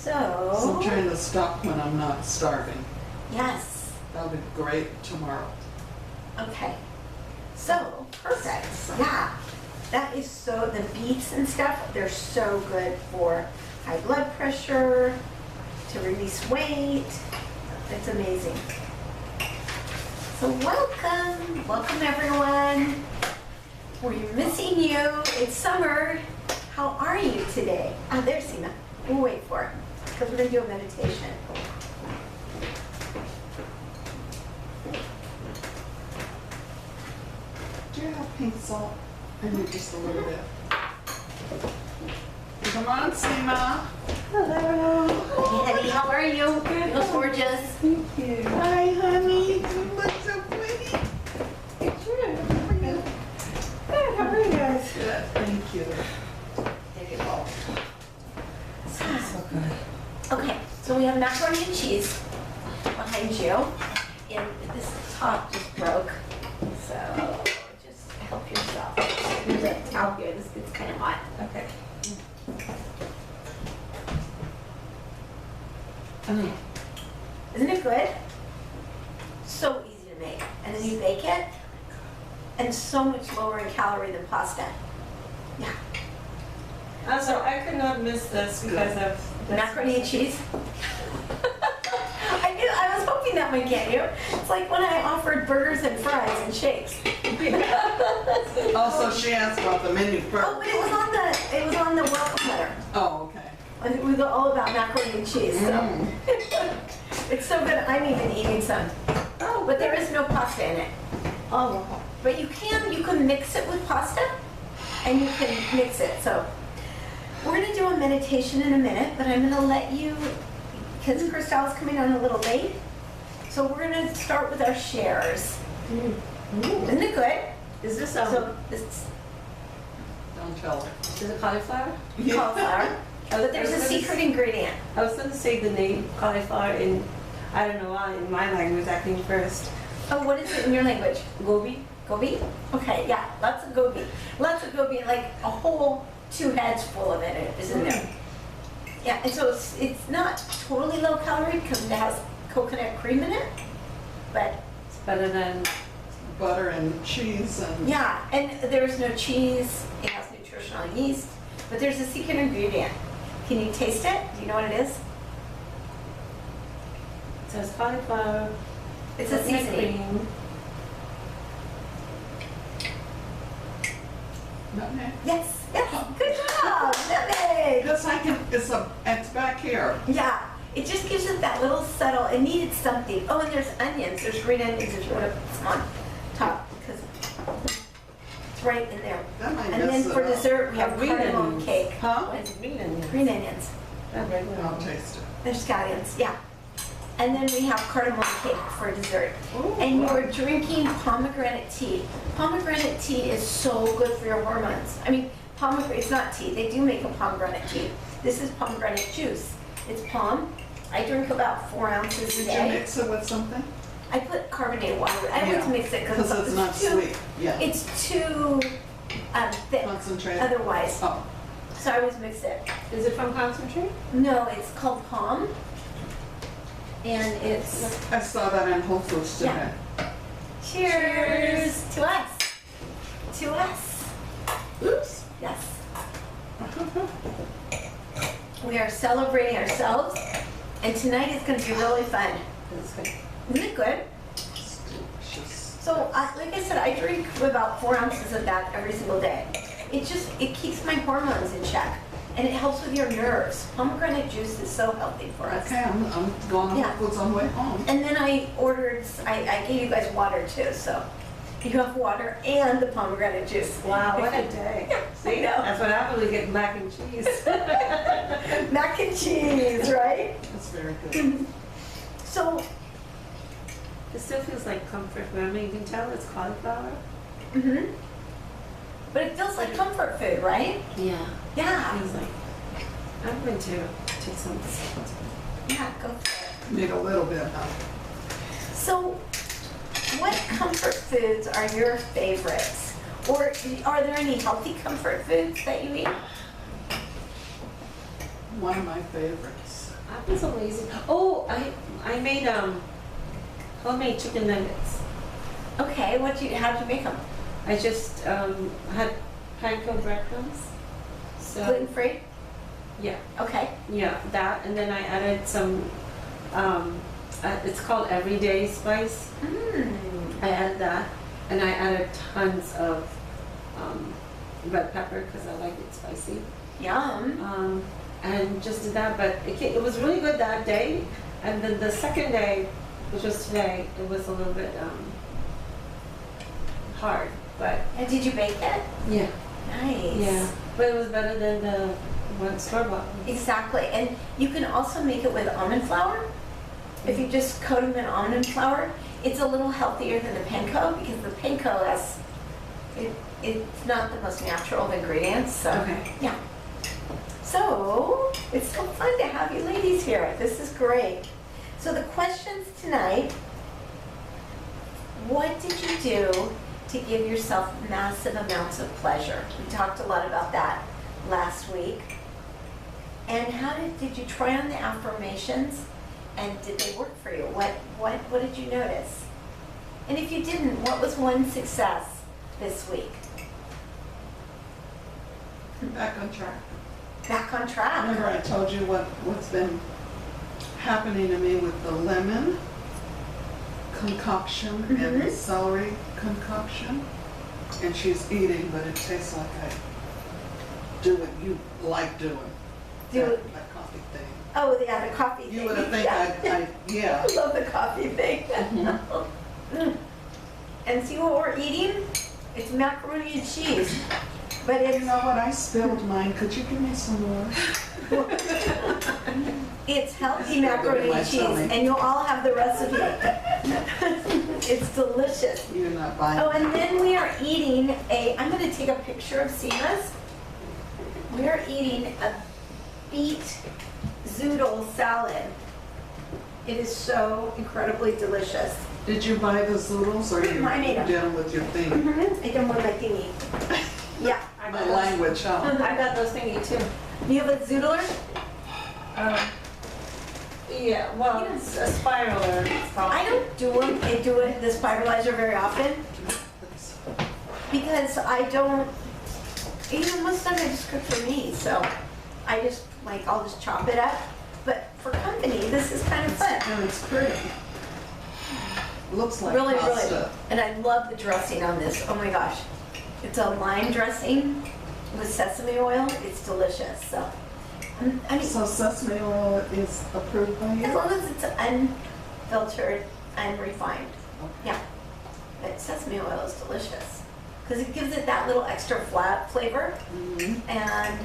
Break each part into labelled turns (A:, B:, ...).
A: So
B: I'm trying to stop when I'm not starving.
A: yes.
B: That'll be great tomorrow.
A: Okay. So, perfect. Yeah. That is so, the beets and stuff, they're so good for high blood pressure, to release weight. It's amazing. So welcome. Welcome everyone. We're missing you. It's summer. How are you today? Oh, there's Sina. We'll wait for her because we're going to do a meditation.
B: Do you have pink salt? I need just a little bit. Come on, Seema.
A: Hello. Hey, honey, how are you? Good. You look gorgeous.
B: Thank you. Hi, honey. You look so pretty.
A: Good. How are you guys?
B: Good. Thank you.
A: Take it all. So good. Okay, so we have macaroni and cheese behind you, and this top just broke, so just help yourself. There's a towel here, this gets kind of hot. Okay. Isn't it good? So easy to make, and then you bake it, and so much lower in calorie than pasta. Yeah.
C: Also, I could not miss this because of this.
A: Macaroni and cheese. I was hoping that might get you. It's like when I offered burgers and fries and shakes.
B: Also, she asked about the menu
A: Oh,
B: first.
A: but it was on the welcome letter.
B: Oh, okay.
A: And it was all about macaroni and cheese. So it's so good. I'm even eating some. Oh, but there is no pasta in it.
C: Oh,
A: But you can mix it with pasta, and you can mix it. So we're gonna do a meditation in a minute, but I'm gonna let you, because Christelle's coming on a little late. So we're gonna start with our shares. Isn't it good?
C: is this
A: So this
B: Don't tell her.
C: is it cauliflower?
B: Yeah.
A: cauliflower, but there's a secret ingredient.
C: I was going to say the name cauliflower in, I don't know why, in my language I think first.
A: Oh, what is it in your language?
C: Gobi?
A: Gobi? Okay, yeah, lots of gobi. Lots of gobi, like a whole 2 heads full of it is in there. Yeah, and so it's not totally low calorie because it has coconut cream in it, but
C: It's better than,
B: Butter and cheese and.
A: yeah, and there's no cheese, it has nutritional yeast, but there's a secret ingredient. Can you taste it? Do you know what it is?
C: it says cauliflower.
A: It's a
C: coconut
A: seasoning.
C: cream.
B: Nutmeg.
A: Yes, yes, good job, nutmeg.
B: Because it's back here.
A: Yeah, it just gives it that little subtle, it needed something. Oh, and there's onions, there's green onions if you want to put some on top, because it's right in there.
B: That might
A: And then
B: mess it
A: for
B: up.
A: dessert, we have
C: Green
A: cardamom
C: onions.
A: cake.
B: Huh?
C: What is green onion?
A: Green onions,
C: Not regular
B: I'll
C: onion.
B: taste it.
A: there's scallions, yeah. And then we have cardamom cake for dessert.
C: Ooh,
A: And
C: wow.
A: you're drinking pomegranate tea. Pomegranate tea is so good for your hormones. I mean, pomegranate, it's not tea, they do make a pomegranate tea. This is pomegranate juice. It's palm. I drink about 4 ounces a
B: Did you
A: day.
B: mix it with something?
A: I put carbonated water. I always
B: Yeah,
A: mix it
B: Because it's not sweet. Yeah.
A: It's too thick
B: Concentrated.
A: otherwise.
B: Oh,
A: So I always mix it.
C: Is it from concentrate?
A: No, it's called palm. And it's
B: I saw that in Whole Foods today.
A: Yeah. cheers to us. To us. Oops. Yes. We are celebrating ourselves, and tonight is going to be really fun.
C: It's good.
A: Isn't it good?
B: It's delicious.
A: So, like I said, I drink about 4 ounces of that every single day. It keeps my hormones in check, and it helps with your nerves. Pomegranate juice is so healthy for us.
B: Okay, I'm going to
A: Yeah.
B: Whole Foods on the way home.
A: And then I gave you guys water too, so you have water and the pomegranate juice.
C: Wow, what a day.
A: I know.
C: That's what I really get, mac and cheese.
A: Mac and cheese, right?
B: It's very good.
A: So,
C: It still feels like comfort food. I mean, you can tell it's cauliflower.
A: mhm. But it feels like comfort food, right?
C: Yeah.
A: Yeah.
C: Feels like, I'm going to take some.
A: Yeah, go for it.
B: Need a little bit, huh?
A: So, what comfort foods are your favorites? Or are there any healthy comfort foods that you eat?
B: One of my favorites.
C: Apple's amazing. Oh, I made homemade chicken nuggets.
A: Okay, how'd you make them?
C: I just had panko breadcrumbs. So
A: Gluten-free?
C: yeah,
A: Okay.
C: yeah, that, and then I added some. It's called everyday spice. I added that, and I added tons of red pepper because I like it spicy.
A: Yum.
C: And just did that, but it was really good that day. And then the second day, which was today, it was a little bit hard, but
A: And did you bake it?
C: yeah,
A: Nice.
C: yeah. But it was better than the one store-bought.
A: Exactly. And you can also make it with almond flour. If you just coat them in almond flour, it's a little healthier than the panko because the panko has, it's not the most natural of ingredients. So,
C: Okay.
A: yeah. So, it's so fun to have you ladies here. This is great. So the questions tonight, what did you do to give yourself massive amounts of pleasure? We talked a lot about that last week. And how did you try on the affirmations and did they work for you? What did you notice? And if you didn't, what was one success this week?
B: Back on track.
A: Back on track.
B: Remember I told you what's been happening to me with the lemon concoction and the celery concoction? And she's eating, but it tastes like I do what you like doing. That coffee thing.
A: Oh, yeah, the coffee thing.
B: You would have think
A: Yeah.
B: yeah.
A: I love the coffee thing. And see what we're eating? It's macaroni and cheese. But
B: You
A: it's
B: know what, I spilled mine. Could you give me some more?
A: it's healthy
B: It's
A: macaroni
B: good in my
A: and cheese,
B: tummy.
A: and you'll all have the recipe. It's delicious.
B: You're not buying.
A: Oh, and then we are eating I'm going to take a picture of Seema's. We are eating a beet zoodle salad. It is so incredibly delicious.
B: Did you buy the zoodles or you
A: I made 'em.
B: did them with your thing?
A: I done with my thingy. Yeah.
C: I
B: My
C: got those-
B: language, huh?
C: I got those thingy too.
A: You have a zoodler?
C: Yeah, well, it's a spiraler. It's called.
A: I don't do them. I do it the spiralizer very often because I don't. Most of the time I just cook for me, so I just I'll just chop it up. But for company, this is kind of fun.
B: And it's pretty. Looks like
A: Really,
B: pasta.
A: really. And I love the dressing on this. Oh my gosh. It's a lime dressing with sesame oil. It's delicious. So, I mean,
B: So sesame oil is approved by
A: as
B: you?
A: long as it's unfiltered, unrefined. Yeah. But sesame oil is delicious because it gives it that little extra flat flavor.
B: Mhm.
A: And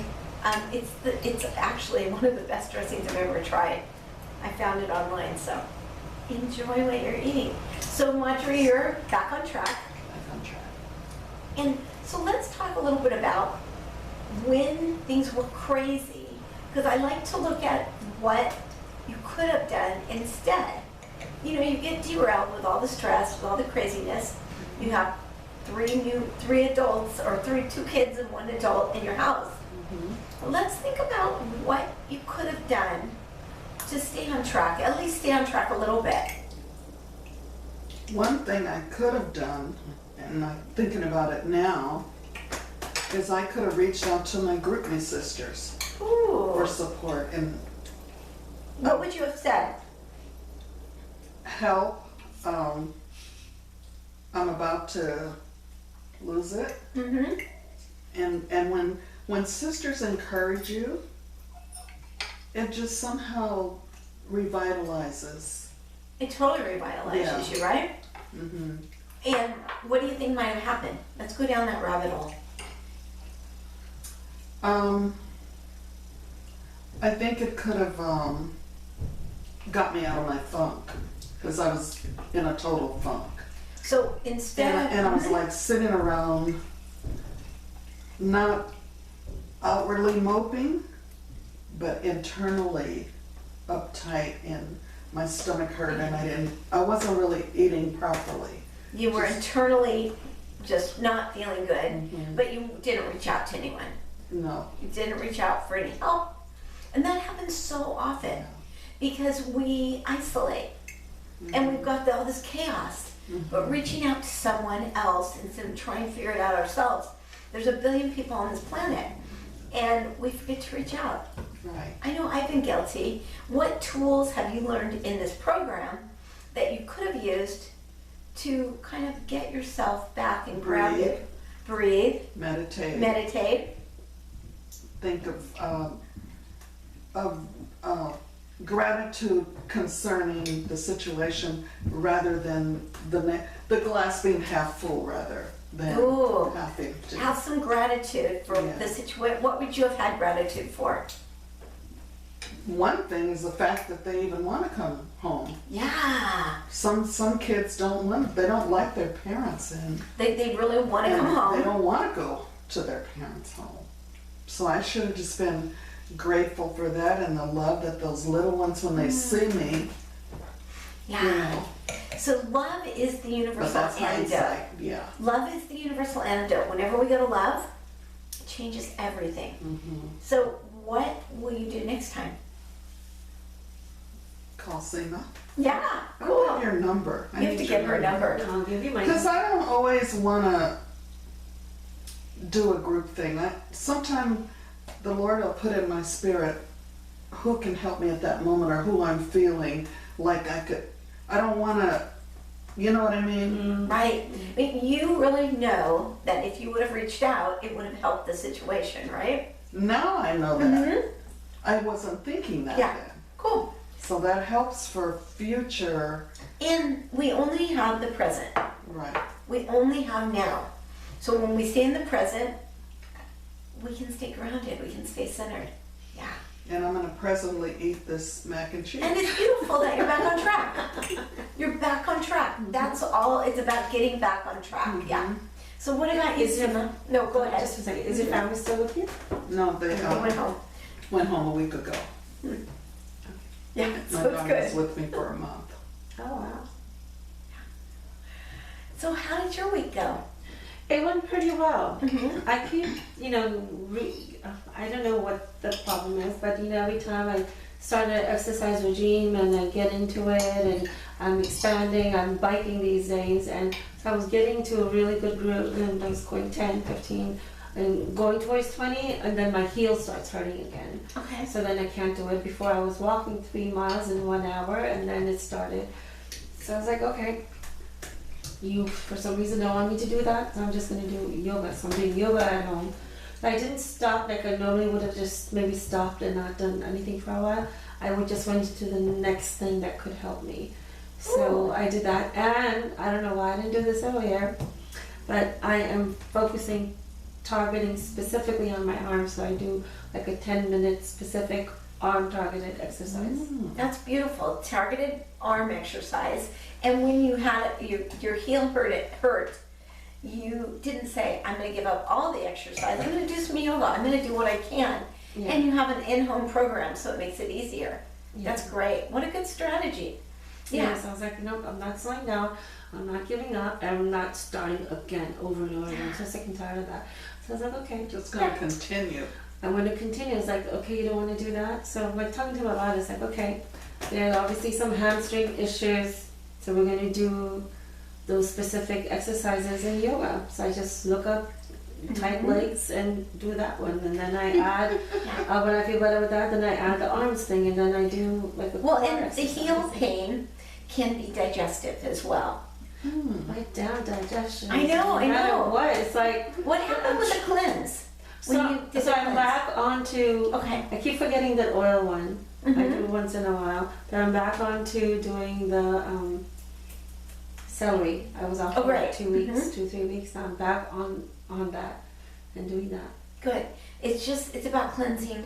A: it's actually one of the best dressings I've ever tried. I found it online, so enjoy what you're eating. So Marjorie, you're back on track.
B: Back on track.
A: And so let's talk a little bit about when things were crazy, because I like to look at what you could have done instead. You get derailed with all the stress, with all the craziness. You have three adults or two kids and one adult in your house.
B: Mhm.
A: Let's think about what you could have done to stay on track, at least stay on track a little bit.
B: One thing I could have done, and I'm thinking about it now, is I could have reached out to my GroupMe sisters for
A: Ooh,
B: support and
A: what would you have said?
B: help. I'm about to lose it.
A: Mm-hmm.
B: And when sisters encourage you, it just somehow revitalizes.
A: It totally revitalizes you, right?
B: Hmm.
A: And what do you think might have happened? Let's go down that rabbit hole.
B: I think it could have got me out of my funk because I was in a total funk.
A: So instead
B: And I was
A: of
B: like sitting around, not outwardly moping, but internally uptight and my stomach hurt and I wasn't really eating properly.
A: you were internally just not feeling good,
B: Mhm.
A: but you didn't reach out to anyone.
B: No.
A: You didn't reach out for any help. And that happens so often because we isolate and we've got all this chaos. But reaching out to someone else instead of trying to figure it out ourselves, there's a billion people on this planet and we forget to reach out.
B: Right.
A: I know I've been guilty. What tools have you learned in this program that you could have used to kind of get yourself back and grounded? Breathe, meditate.
B: Think of gratitude concerning the situation rather than the glass being half full rather than
A: Ooh.
B: half empty.
A: Have some gratitude for
B: Yeah.
A: the situation. What would you have had gratitude for?
B: One thing is the fact that they even want to come home.
A: Yeah,
B: Some kids they don't like their parents and
A: they really want to
B: and
A: come home.
B: they don't want to go to their parents' home. So I should have just been grateful for that and the love that those little ones, when they see me,
A: Yeah.
B: you know.
A: So love is the
B: But
A: universal
B: that's
A: antidote.
B: hindsight, yeah.
A: Love is the universal antidote. Whenever we go to love, it changes everything. So what will you do next time?
B: Call Seema.
A: Yeah,
B: I don't have
A: cool.
B: your number.
A: You have to give her a number.
C: I'll give you my.
B: Because I don't always want to do a group thing. Sometimes the Lord will put in my spirit who can help me at that moment or who I'm feeling like I could. I don't want to, you know what I mean?
A: Right. I mean, you really know that if you would have reached out, it would have helped the situation, right?
B: Now I know that. I wasn't thinking that
A: Yeah.
B: then.
A: Cool.
B: So that helps for future,
A: And we only have the present.
B: right.
A: We only have now. So when we stay in the present, we can stay grounded. We can stay centered. Yeah.
B: And I'm going to presently eat this mac and cheese.
A: And it's beautiful that you're back on track. You're back on track. That's all. It's about getting back on track. Yeah. So what about you,
C: Is your-
A: Seema? No, go ahead.
C: Just a second. Is your family still with you?
B: No, they
A: They went home.
B: went home a week ago.
A: Yeah,
B: My
A: so it's
B: daughter was
A: good.
B: with me for a month.
C: Oh wow.
A: So how did your week go?
C: It went pretty well.
A: Mm-hmm.
C: I keep, I don't know what the problem is, but every time I start an exercise regime and I get into it and I'm expanding, I'm biking these days, and so I was getting to a really good group and I was going 10, 15 and going towards 20, and then my heel starts hurting again.
A: Okay.
C: So then I can't do it. Before I was walking 3 miles in 1 hour and then it started. So I was like, okay, you for some reason don't want me to do that, so I'm just gonna do yoga. So I'm doing yoga at home. But I didn't stop like I normally would have, just maybe stopped and not done anything for a while. I would just went to the next thing that could help me. So I did that, and I don't know why I didn't do this earlier, but I am focusing, targeting specifically on my arms. So I do like a 10-minute specific arm targeted exercise.
A: That's beautiful. Targeted arm exercise. And when you had your heel hurt, you didn't say, I'm going to give up all the exercise. I'm going to do some yoga. I'm going to do what I can.
C: Yeah.
A: And you have an in-home program, so it makes it easier.
C: Yeah.
A: That's great. What a good strategy. Yeah.
C: So I was like, nope, I'm not slowing down. I'm not giving up. And I'm not starting again over and over again. I'm so sick and tired of that. So I was like, okay,
B: Just going to continue.
C: I'm going to continue. It's like, okay, you don't want to do that. So I'm like talking to him about it. It's like, okay, there's obviously some hamstring issues. So we're going to do those specific exercises in yoga. So I just look up tight legs and do that one. And then I add, when I feel better with that, then I add the arms thing. And then I do like a
A: Well,
C: core
A: and the heel
C: exercise.
A: pain can be digestive as well.
C: Right down digestion.
A: I know, I
C: No matter
A: know.
C: what, it's like.
A: What happened with the cleanse? When you did
C: So
A: the
C: I'm
A: cleanse?
C: back onto.
A: Okay.
C: I keep forgetting that oil one. I
A: Mhm.
C: do once in a while. But I'm back onto doing the celery. I was off
A: Oh,
C: for
A: right.
C: 2 weeks,
A: Mhm.
C: 2-3 weeks. Now I'm back on that and doing that.
A: Good. It's about cleansing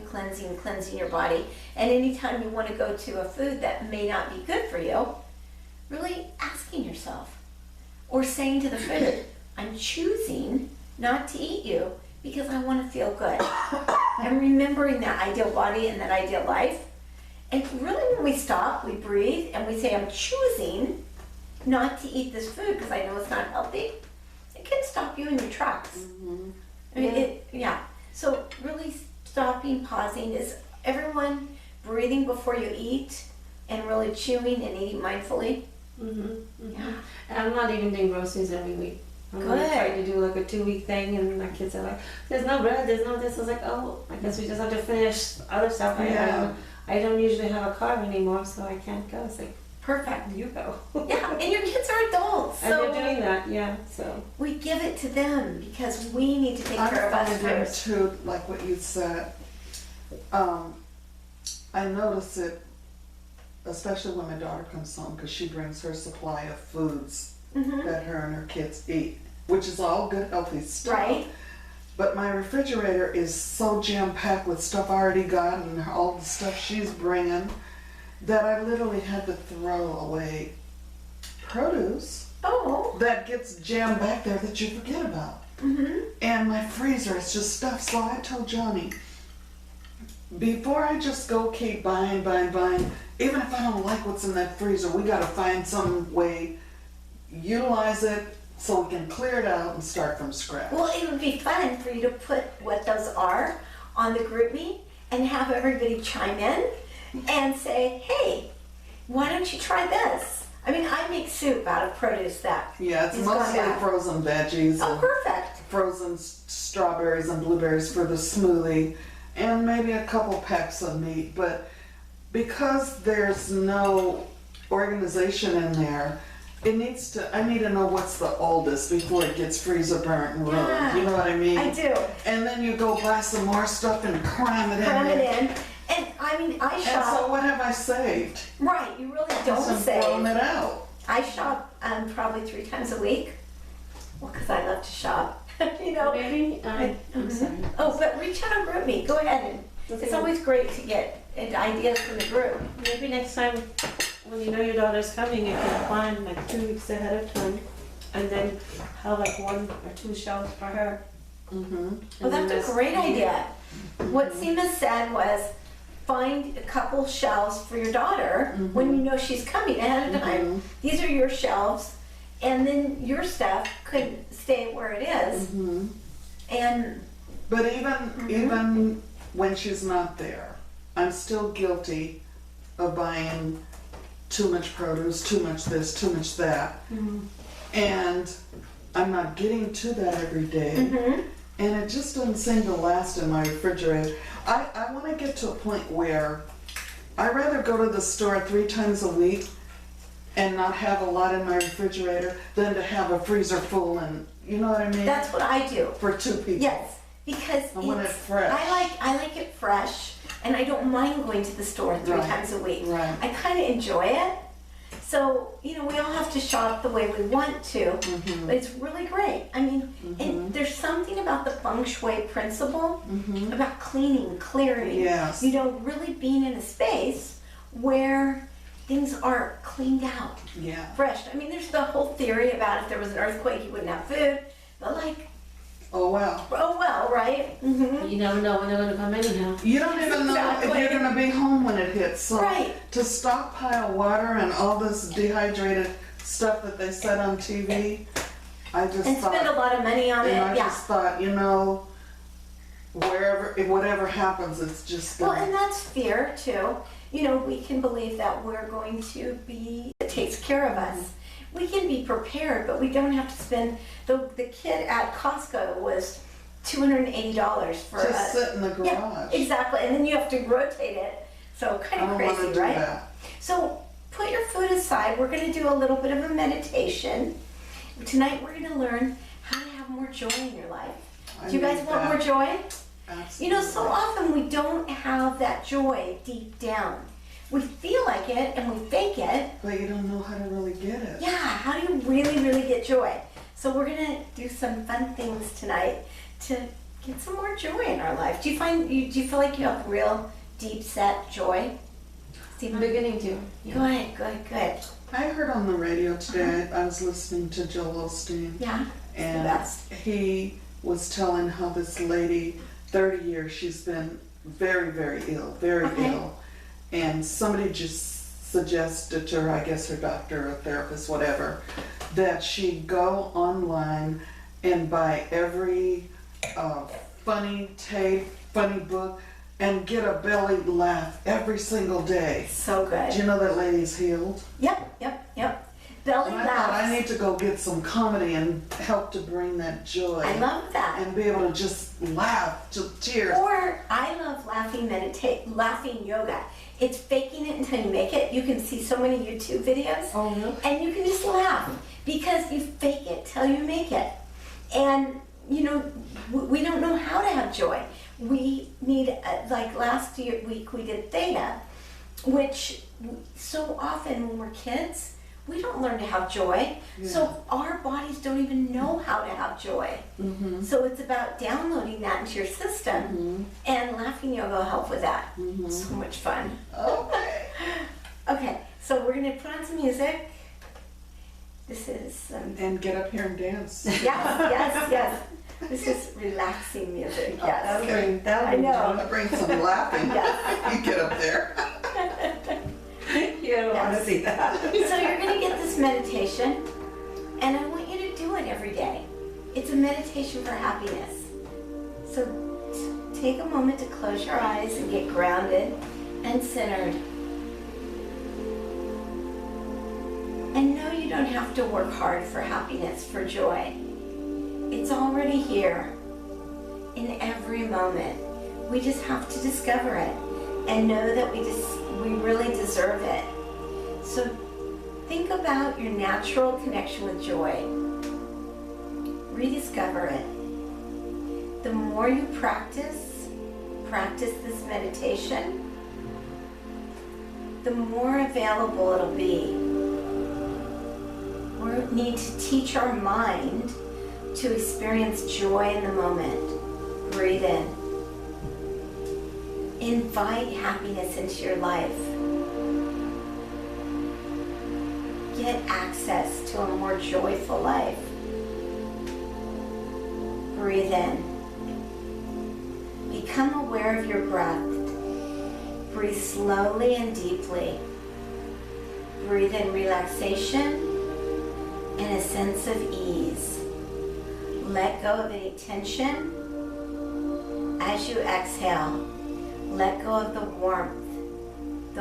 A: your body. And anytime you want to go to a food that may not be good for you, really asking yourself or saying to the food, I'm choosing not to eat you because I want to feel good. And remembering that ideal body and that ideal life. And really when we stop, we breathe and we say, I'm choosing not to eat this food because I know it's not healthy, it can stop you in your tracks. I mean,
C: Yeah.
A: yeah. So really stopping, pausing is everyone breathing before you eat and really chewing and eating mindfully. Yeah.
C: And I'm not even doing groceries every week. I'm really
A: Good.
C: trying to do like a 2-week thing, and my kids are like, "There's no bread, there's no this." I was like, "Oh, I guess we just have to finish other stuff."
B: Yeah.
C: I don't usually have a car anymore, so I can't go. It's like,
A: Perfect.
C: you go.
A: Yeah, and your kids are adults,
C: And
A: so
C: they're doing that, yeah. So
A: we give it to them because we need to take care of
B: I'm
A: us
B: finding
A: first.
B: too, like what you said, I notice it, especially when my daughter comes home, because she brings her supply of foods
A: Mhm.
B: that her and her kids eat, which is all good, healthy stuff.
A: Right?
B: But my refrigerator is so jam-packed with stuff I already got and all the stuff she's bringing that I literally had to throw away produce
A: Oh.
B: that gets jammed back there that you forget about.
A: Mhm.
B: And my freezer is just stuff. So I told Johnny, before I just go keep buying, even if I don't like what's in that freezer, we gotta find some way, utilize it so we can clear it out and start from scratch.
A: Well, it would be fun for you to put what those are on the GroupMe and have everybody chime in and say, "Hey, why don't you try this?" I mean, I make soup out of produce that.
B: Yeah, it's
A: He's gone
B: mostly
A: back.
B: frozen veggies
A: Oh,
B: and
A: perfect.
B: frozen strawberries and blueberries for the smoothie, and maybe a couple packs of meat. But because there's no organization in there, I need to know what's the oldest before it gets freezer burnt and ruined.
A: Yeah,
B: You know what I mean?
A: I do.
B: And then you go buy some more stuff and cram it in
A: Cram
B: there.
A: it in. And I mean, I
B: And
A: shop.
B: so what have I saved?
A: Right, you really
B: Just
A: don't
B: thrown
A: save.
B: it out.
A: I shop probably 3 times a week. Well, because I love to shop. You know?
C: maybe I'm
A: Mhm.
C: sorry.
A: Oh, but reach out on GroupMe. Go ahead and it's always great to get ideas from the group.
C: Maybe next time when you know your daughter's coming, you can plan like 2 weeks ahead of time, and then have like 1 or 2 shelves for her.
B: Mm-hmm.
A: Well,
C: And then
A: that's a
C: this-
A: great idea. What Seema said was find a couple shelves for your daughter when you know she's coming ahead of time. These are your shelves, and then your stuff could stay where it is.
B: Mm-hmm.
A: And
B: But even when she's not there, I'm still guilty of buying too much produce, too much this, too much that. And I'm not getting to that every day. And it just doesn't seem to last in my refrigerator. I want to get to a point where I'd rather go to the store 3 times a week and not have a lot in my refrigerator than to have a freezer full, and you know what I mean?
A: that's what I do.
B: For 2 people.
A: Yes, because
B: I want it
A: it's-
B: fresh.
A: I like it fresh, and I don't mind going to the store 3
B: Right,
A: times a week.
B: right.
A: I kind of enjoy it. So, you know, we all have to shop the way we want to,
B: Mm-hmm.
A: but it's really great. I mean, and there's something about the feng shui principle about cleaning, clearing.
B: Yes.
A: You know, really being in a space where things are cleaned out,
B: Yeah.
A: fresh. I mean, there's the whole theory about if there was an earthquake, you wouldn't have food. But like,
B: Oh well.
A: oh well, right? Mm-hmm.
C: You never know when they're gonna come anyhow.
B: You don't even know if
A: Exactly.
B: you're gonna be home when it hits. So
A: Right.
B: to stockpile water and all this dehydrated stuff that they said on TV, I just
A: And
B: thought,
A: spend a lot of money on it.
B: and I
A: Yeah.
B: just thought, you know, whatever happens, it's just
A: Well,
B: gonna.
A: and that's fear too. You know, we can believe that we're going to be, it takes care of us. We can be prepared, but we don't have to spend, the kit at Costco was $280 for
B: Just
A: a,
B: sit in the garage.
A: yeah, exactly, and then you have to rotate it. So
B: I
A: kind of
B: don't want to
A: crazy,
B: do
A: right?
B: that.
A: So put your food aside. We're going to do a little bit of a meditation. Tonight we're going to learn how to have more joy in your life.
B: I
A: Do you guys
B: need
A: want
B: that.
A: more joy?
B: Absolutely.
A: You know, so often we don't have that joy deep down. We feel like it and we fake it.
B: But you don't know how to really get it.
A: Yeah, how do you really, really get joy? So we're gonna do some fun things tonight to get some more joy in our life. Do you feel like you have real deep set joy?
C: I'm
A: Stephen?
C: beginning to. Yeah.
A: Good.
B: I heard on the radio today, I was listening to Joel Osteen,
A: Yeah,
B: and
A: best.
B: he was telling how this lady, 30 years, she's been very, very ill, very
A: Okay.
B: ill. And somebody just suggested to her, I guess her doctor or therapist, whatever, that she go online and buy every funny tape, funny book and get a belly laugh every single day.
A: So
B: Do
A: good.
B: you know that lady's healed?
A: Yep. Belly
B: And I thought I
A: laughs.
B: need to go get some comedy and help to bring that joy.
A: I love that.
B: And be able to just laugh to tears.
A: Or I love laughing yoga. It's faking it until you make it. You can see so many YouTube videos.
B: Oh, really?
A: And you can just laugh because you fake it till you make it. And you know, we don't know how to have joy. We need, like last week we did theta, which so often when we're kids, we don't learn to have joy.
B: Yeah.
A: So our bodies don't even know how to have joy.
B: Mm-hmm.
A: So it's about downloading that into your system,
B: Mm-hmm.
A: and laughing yoga will help with that.
B: Mm-hmm.
A: So much fun.
B: Okay.
A: Okay, so we're gonna put on some music. This is
B: And get up here and dance.
A: yes. This is relaxing music. Yes.
B: Okay.
A: I know.
B: I'll bring some laughing.
A: Yes.
B: You get up there.
C: You don't want to see that.
A: So you're gonna get this meditation, and I want you to do it every day. It's a meditation for happiness. So take a moment to close your eyes and get grounded and centered. And know you don't have to work hard for happiness, for joy. It's already here in every moment. We just have to discover it and know that we really deserve it. So think about your natural connection with joy. Rediscover it. The more you practice this meditation, the more available it'll be. We need to teach our mind to experience joy in the moment. Breathe in. Invite happiness into your life. Get access to a more joyful life. Breathe in. Become aware of your breath. Breathe slowly and deeply. Breathe in relaxation and a sense of ease. Let go of any tension. As you exhale, let go of the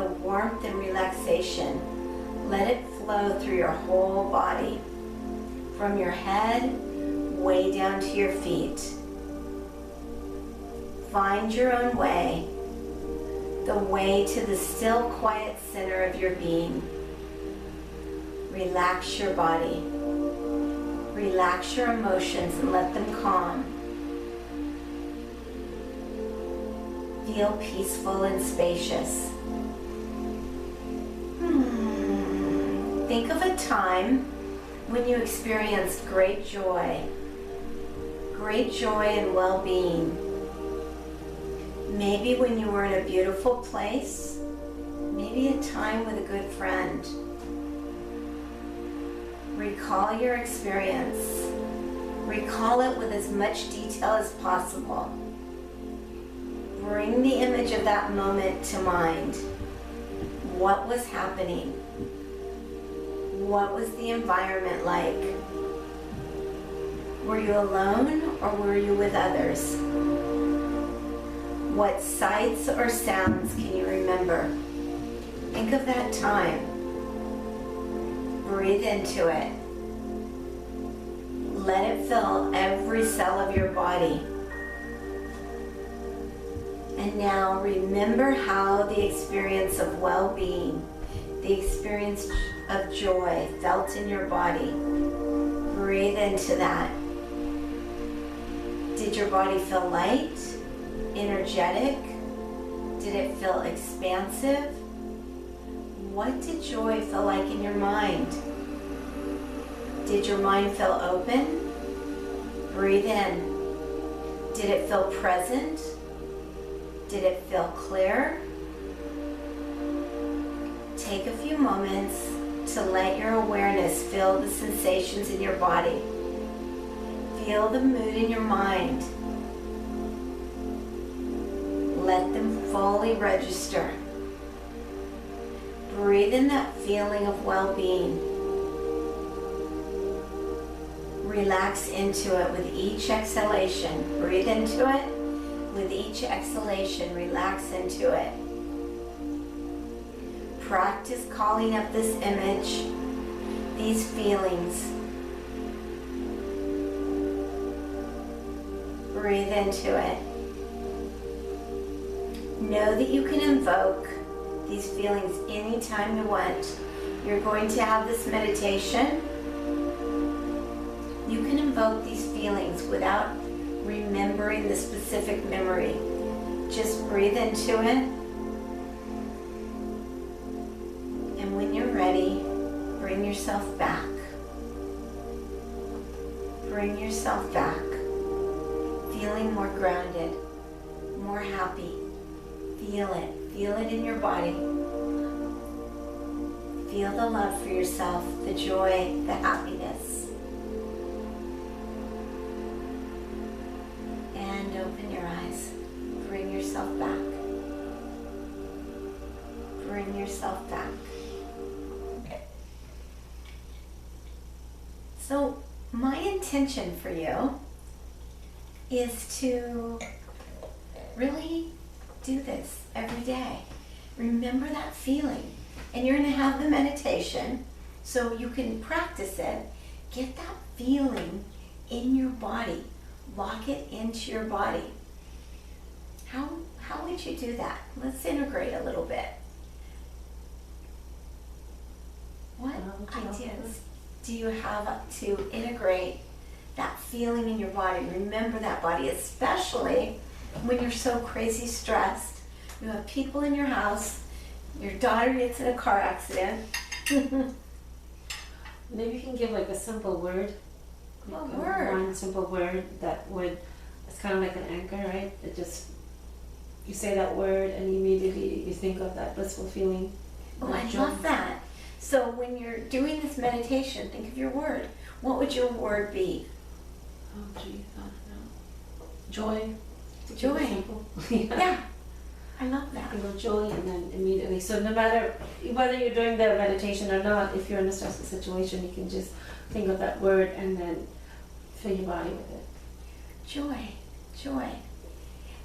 A: warmth and relaxation. Let it flow through your whole body, from your head way down to your feet. Find your own way, the way to the still, quiet center of your being. Relax your body. Relax your emotions and let them calm. Feel peaceful and spacious. Think of a time when you experienced great joy and well-being. Maybe when you were in a beautiful place, maybe a time with a good friend. Recall your experience. Recall it with as much detail as possible. Bring the image of that moment to mind. What was happening? What was the environment like? Were you alone or were you with others? What sights or sounds can you remember? Think of that time. Breathe into it. Let it fill every cell of your body. And now remember how the experience of well-being, the experience of joy felt in your body. Breathe into that. Did your body feel light, energetic? Did it feel expansive? What did joy feel like in your mind? Did your mind feel open? Breathe in. Did it feel present? Did it feel clear? Take a few moments to let your awareness feel the sensations in your body. Feel the mood in your mind. Let them fully register. Breathe in that feeling of well-being. Relax into it with each exhalation. Breathe into it. with each exhalation, relax into it. Practice calling up this image, these feelings. Breathe into it. Know that you can invoke these feelings anytime you want. You're going to have this meditation. You can invoke these feelings without remembering the specific memory. Just breathe into it. And when you're ready, bring yourself back. Bring yourself back. Feeling more grounded, more happy. Feel it. Feel it in your body. Feel the love for yourself, the joy, the happiness. And open your eyes. Bring yourself back. Bring yourself back. So, my intention for you is to really do this every day. Remember that feeling. And you're going to have the meditation so you can practice it. Get that feeling in your body. Lock it into your body. How would you do that? Let's integrate a little bit. What ideas do you have to integrate that feeling in your body? Remember that body, especially when you're so crazy stressed. You have people in your house, your daughter gets in a car accident.
C: Maybe you can give like a simple word.
A: A
C: Like
A: word?
C: One simple word that would, it's kind of like an anchor, right? It just, you say that word and immediately you think of that blissful feeling.
A: Oh, I
C: Joy.
A: love that. So when you're doing this meditation, think of your word. What would your word be?
C: Oh, gee, I don't know. Joy. To keep it
A: Joy.
C: simple.
A: Yeah, I love that.
C: You go joy and then immediately. So no matter whether you're doing the meditation or not, if you're in a stressful situation, you can just think of that word and then fill your body with it.
A: Joy, joy.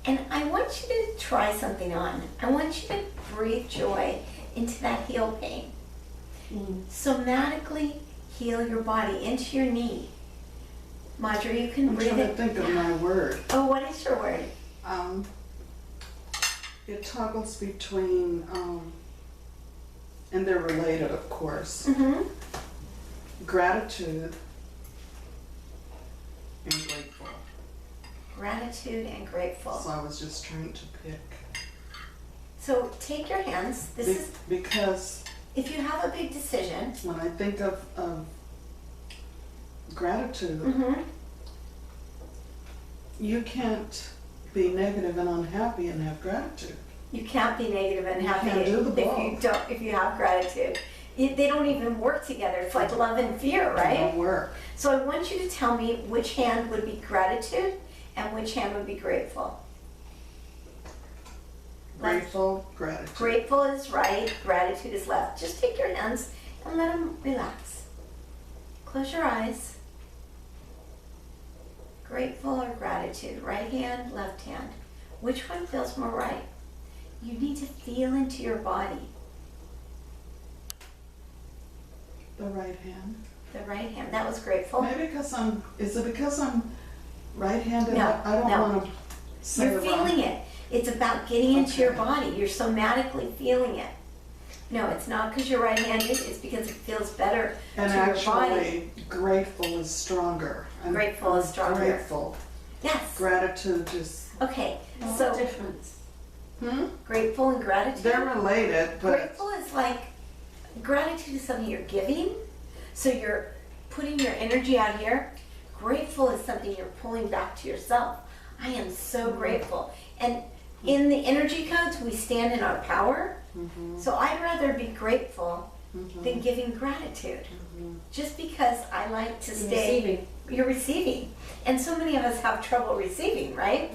A: And I want you to try something on. I want you to breathe joy into that heel pain. Somatically heal your body into your knee. Madhuri, you can
B: I'm
A: breathe
B: trying to
A: it.
B: think of my word.
A: Oh, what is your word?
B: It toggles between, and they're related, of course,
A: Mm-hmm.
B: gratitude and grateful.
A: Gratitude and grateful.
B: So I was just trying to pick.
A: So take your hands. This is,
B: Because
A: if you have a big decision.
B: when I think of gratitude,
A: Mm-hmm.
B: you can't be negative and unhappy and have gratitude.
A: You can't be negative and
B: You
A: happy
B: can't do the
A: if you have gratitude. They don't even work together. It's like love and fear,
B: It
A: right?
B: won't work.
A: So I want you to tell me which hand would be gratitude and which hand would be grateful.
B: Grateful, gratitude.
A: Grateful is right, gratitude is left. Just take your hands and let them relax. Close your eyes. Grateful or gratitude, right hand, left hand. Which one feels more right? You need to feel into your body.
B: The right hand.
A: The right hand, that was grateful.
B: Maybe because is it because I'm right-handed?
A: No,
B: I don't
A: no.
B: want to say
A: You're
B: it wrong.
A: feeling it. It's about getting into your
B: Okay.
A: body. You're somatically feeling it. No, it's not because you're right-handed. It's because it feels better
B: And
A: to your body.
B: actually, grateful is stronger.
A: Grateful is stronger.
B: Grateful.
A: Yes.
B: Gratitude is,
A: Okay.
C: What's
A: So
C: the difference?
A: grateful and gratitude.
B: they're related, but
A: Grateful is like, gratitude is something you're giving. So you're putting your energy out here. Grateful is something you're pulling back to yourself. I am so grateful. And in the energy codes, we stand in our power. So I'd rather be grateful than giving gratitude. Just because I like to stay.
C: Receiving.
A: You're receiving. And so many of us have trouble receiving, right?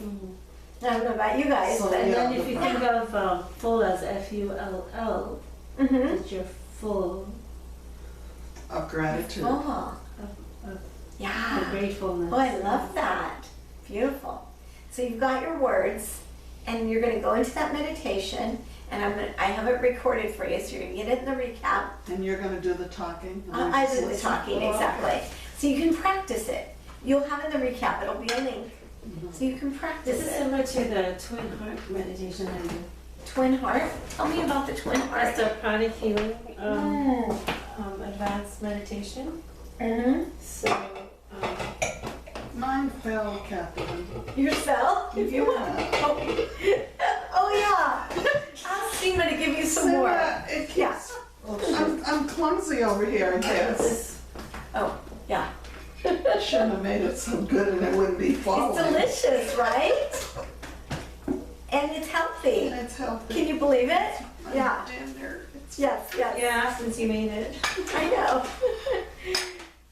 A: I don't know about you guys,
B: So,
A: but
C: And
B: yeah.
C: then if you think of full as F-U-L-L,
A: Mhm.
C: that you're full
B: of gratitude.
A: Oh,
C: of
A: yeah.
C: the gratefulness.
A: Oh, I love that. Beautiful. So you've got your words, and you're gonna go into that meditation, and I have it recorded for you, so you're gonna get it in the recap.
B: And you're gonna do the talking? and
A: I
B: just
A: do the
B: listen?
A: talking, exactly. So you can practice it. You'll have in the recap, it'll be a link, so you can practice
C: This is
A: it.
C: similar to the twin heart meditation I do.
A: Twin heart, tell me about the twin heart.
C: That's the pranic healing
A: Mm.
C: advanced meditation.
A: Mm-hmm.
C: So
B: Mine fell, Catherine.
A: Yourself, if you want. Oh yeah. Ask Seema to give you some more.
B: Sarah, it keeps, I'm clumsy over here, I guess.
C: this,
A: Oh, yeah.
B: Shouldn't have made it so good and it wouldn't be
A: It's
B: falling.
A: delicious, right? And it's healthy.
B: And it's healthy.
A: Can you believe it? Yeah.
B: Dinner. It's
A: Yes, yes.
C: yeah, since you made it,
A: I know.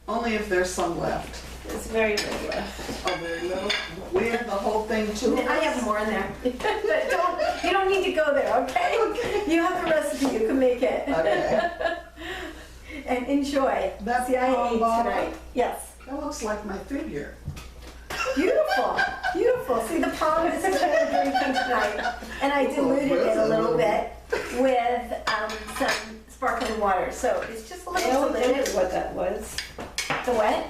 B: only if there's some left.
C: it's very little left.
B: Oh, very little. We have the whole thing too.
A: I have more in there. But you don't need to go there, okay?
B: Okay.
A: You have the recipe, you can make it.
B: Okay.
A: And enjoy.
B: That's
A: See, I
B: palm
A: ate
B: bottle?
A: tonight. Yes.
B: That looks like my figure.
A: Beautiful, beautiful. See, the palm is what I'm drinking tonight. And I diluted it a little bit with some sparkling water. So it's just a
C: I
A: little
C: always wondered
A: diluted.
C: what that was.
A: The what?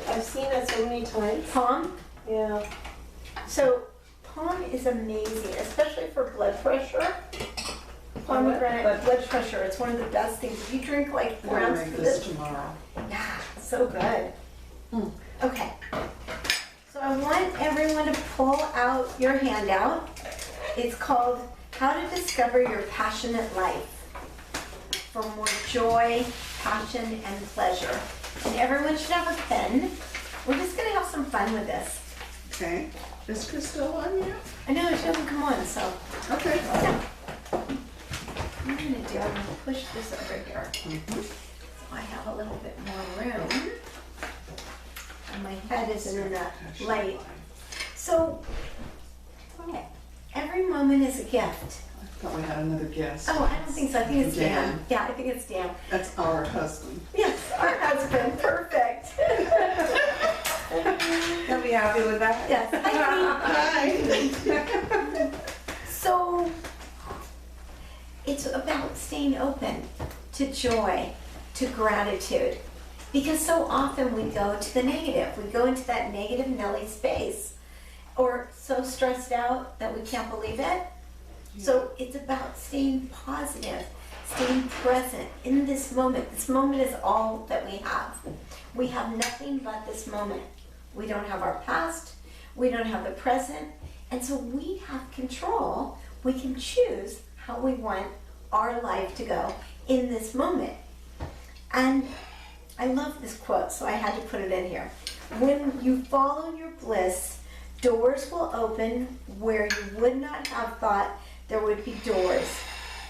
C: I've seen that so many times.
A: Palm?
C: Yeah.
A: So palm is amazing, especially for blood pressure. Pomegranate blood pressure, it's one of the best things. If you drink like
B: I'm
A: 4
B: gonna
A: ounces
B: make
A: of
B: this
A: this,
B: tomorrow.
A: yeah, so good.
B: Mm.
A: Okay. So I want everyone to pull out your handout. It's called How to Discover Your Passionate Life for More Joy, Passion, and Pleasure. And everyone should have a pen. We're just gonna have some fun with this.
B: Okay. Is Crystal on yet?
A: I know she doesn't come on, so
B: Okay.
A: yeah. What I'm gonna do, I'm gonna push this over here.
B: Mhm.
A: So I have a little bit more room. And my head isn't in that light. So, every moment is a gift.
B: I thought we had another guest.
A: Oh, I don't think so. I think it's Dan.
B: Dan.
A: Yeah, I think it's Dan.
B: That's our husband.
A: Yes, our husband. Perfect.
C: He'll be happy with that.
A: Yes.
B: Hi.
A: So, it's about staying open to joy, to gratitude. Because so often we go to the negative. We go into that negative Nelly space. Or so stressed out that we can't believe it. So it's about staying positive, staying present in this moment. This moment is all that we have. We have nothing but this moment. We don't have our past. We don't have the present. And so we have control. We can choose how we want our life to go in this moment. And I love this quote, so I had to put it in here. When you follow your bliss, doors will open where you would not have thought there would be doors,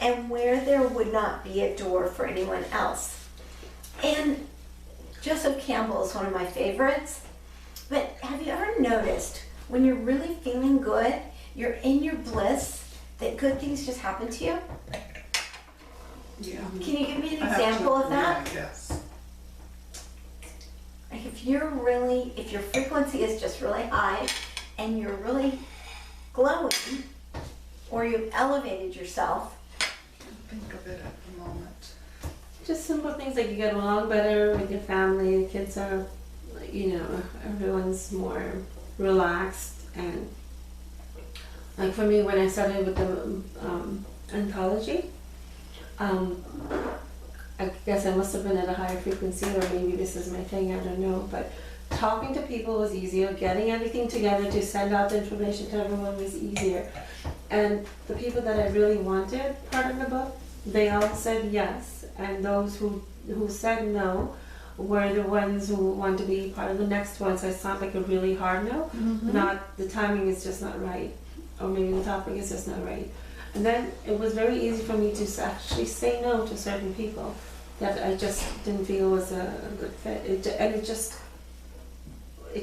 A: and where there would not be a door for anyone else. And Joseph Campbell is one of my favorites. But have you ever noticed when you're really feeling good, you're in your bliss, that good things just happen to you?
B: Yeah.
A: Can you give me an
B: I have to-
A: example of that?
B: Yeah, I guess.
A: Like if your frequency is just really high and you're really glowing, or you've elevated yourself,
B: Think of it at the moment.
C: Just simple things like you get along better with your family, the kids are, everyone's more relaxed. And like for me, when I started with the anthology, I guess I must have been at a higher frequency, or maybe this is my thing, I don't know, but talking to people was easier, getting everything together to send out the information to everyone was easier. And the people that I really wanted part of the book, they all said yes, and those who said no were the ones who wanted to be part of the next one, so it sounded like a really hard no. Not, the timing is just not right, or maybe the topic is just not right. And then it was very easy for me to actually say no to certain people that I just didn't feel was a good fit. It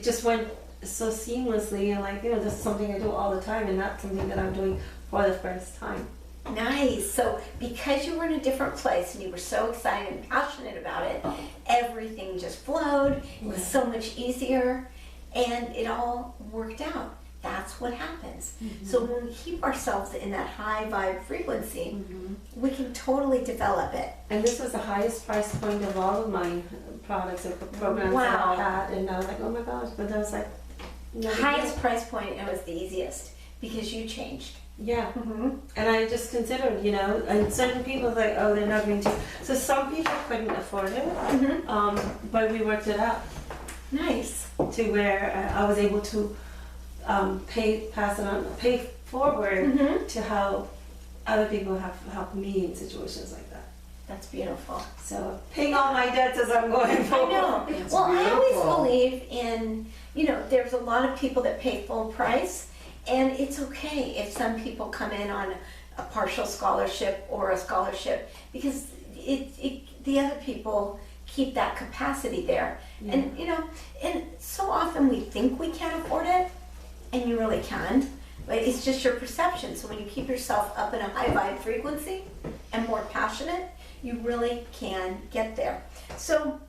C: just went so seamlessly, and this is something I do all the time, and not something that I'm doing for the first time.
A: nice. So because you were in a different place and you were so excited and passionate about it, everything just flowed. It was so much easier, and it all worked out. that's what happens.
B: Mm-hmm.
A: So when we keep ourselves in that high vibe frequency,
B: Mm-hmm.
A: we can totally develop it.
C: And this was the highest price point of all of my products or programs that
A: Wow.
C: I had, and I was like, oh my gosh, but I was like, no big
A: Highest
C: deal.
A: price point, and it was the easiest because you changed.
C: Yeah,
A: Mm-hmm.
C: and I just considered, you know, and certain people like, oh, they're not going to. So some people couldn't afford it,
A: Mm-hmm.
C: but we worked it out
A: Nice.
C: to where I was able to pay forward
A: Mm-hmm.
C: to how other people have helped me in situations like that.
A: That's beautiful.
C: So paying all my debts as I'm going
A: I
C: forward.
A: know.
B: It's
A: Well, I always
B: beautiful.
A: believe in, you know, there's a lot of people that pay full price, and it's okay if some people come in on a partial scholarship or a scholarship, because the other people keep that capacity there.
C: Yeah.
A: And, you know, and so often we think we can't afford it, and you really can, but it's just your perception. So when you keep yourself up in a high vibe frequency and more passionate, you really can get there. So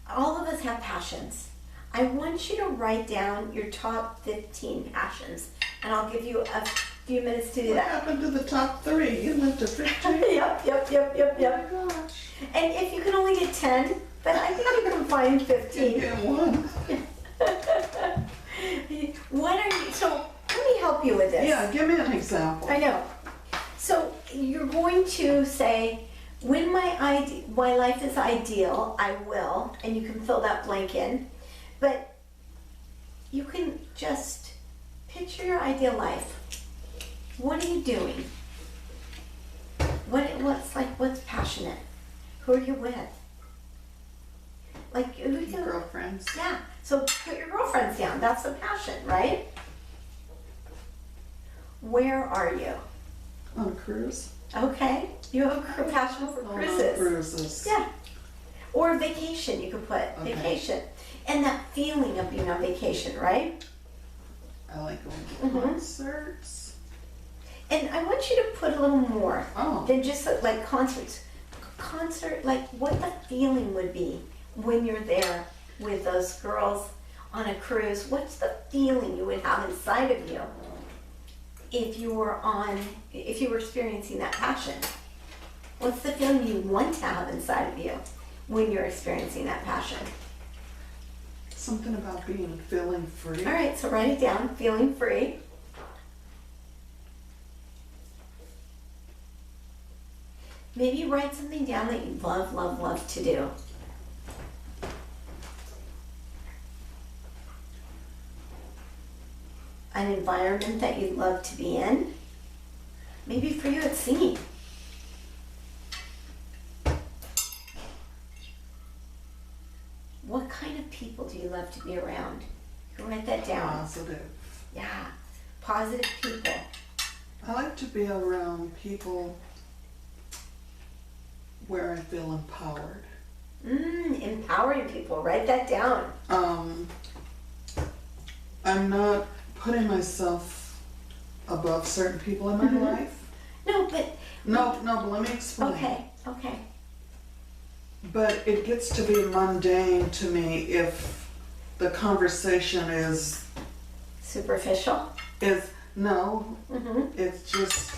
A: all of us have passions. I want you to write down your top 15 passions, and I'll give you a few minutes to do
B: What
A: that.
B: happened to the top 3? You went to 15?
A: Yep.
B: Oh my gosh.
A: And if you can only get 10, then I think you can find 15.
B: Get one.
A: What are you, so let me help you with this.
B: Yeah, give me an example.
A: I know. So you're going to say, when my life is ideal, I will, and you can fill that blank in, but you can just picture your ideal life. What are you doing? What's passionate? Who are you with? Like, who do you,
B: Girlfriends.
A: yeah, so put your girlfriends down, that's the passion, right? Where are you?
B: On a cruise.
A: Okay, you have a passion for
B: I love
A: cruises.
B: Cruises.
A: Yeah. Or vacation, you could put
B: Okay.
A: vacation. And that feeling of being on vacation, right?
B: I like going to
A: Mhm.
B: concerts.
A: And I want you to put a little more
B: Oh,
A: than just like concerts. Concert, like what the feeling would be when you're there with those girls on a cruise. What's the feeling you would have inside of you if you were experiencing that passion? What's the feeling you want to have inside of you when you're experiencing that passion?
B: something about feeling free.
A: All right, so write it down, feeling free. Maybe write something down that you love to do. An environment that you love to be in. Maybe for you it's singing. What kind of people do you love to be around? You can write that down.
B: Positive.
A: Yeah, positive people.
B: I like to be around people where I feel empowered.
A: Empowering people. Write that down.
B: I'm not putting myself above certain people in my
A: Mhm.
B: life.
A: No, but
B: No, but let me explain.
A: okay.
B: But it gets to be mundane to me if the conversation is
A: Superficial.
B: no,
A: Mm-hmm.
B: it's just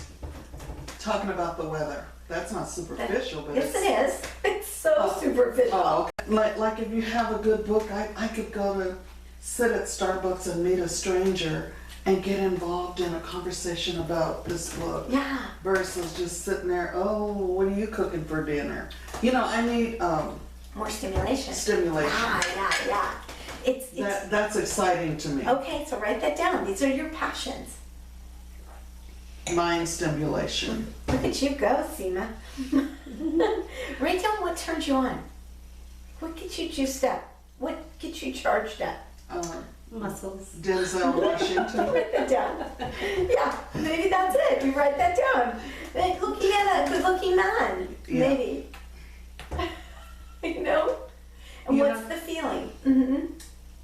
B: talking about the weather. That's not superficial, but
A: Yes,
B: it's,
A: it is. It's so
B: Oh.
A: superficial.
B: Oh, okay. Like if you have a good book, I could go to sit at Starbucks and meet a stranger and get involved in a conversation about this book
A: Yeah.
B: versus just sitting there, oh, what are you cooking for dinner? You know, I need
A: More stimulation.
B: stimulation.
A: Yeah. It's
B: That's exciting to me.
A: okay. So write that down. These are your passions.
B: Mind stimulation.
A: Look at you go, Seema. Write down what turns you on. What gets you juiced up? What gets you charged up?
C: Muscles.
B: Denzel Washington.
A: Write that down. Yeah, maybe that's it. You write that down. Like looking at a good-looking man,
B: Yeah.
A: maybe. You know? And
B: You
A: what's
B: know-
A: the feeling? Mm-hmm.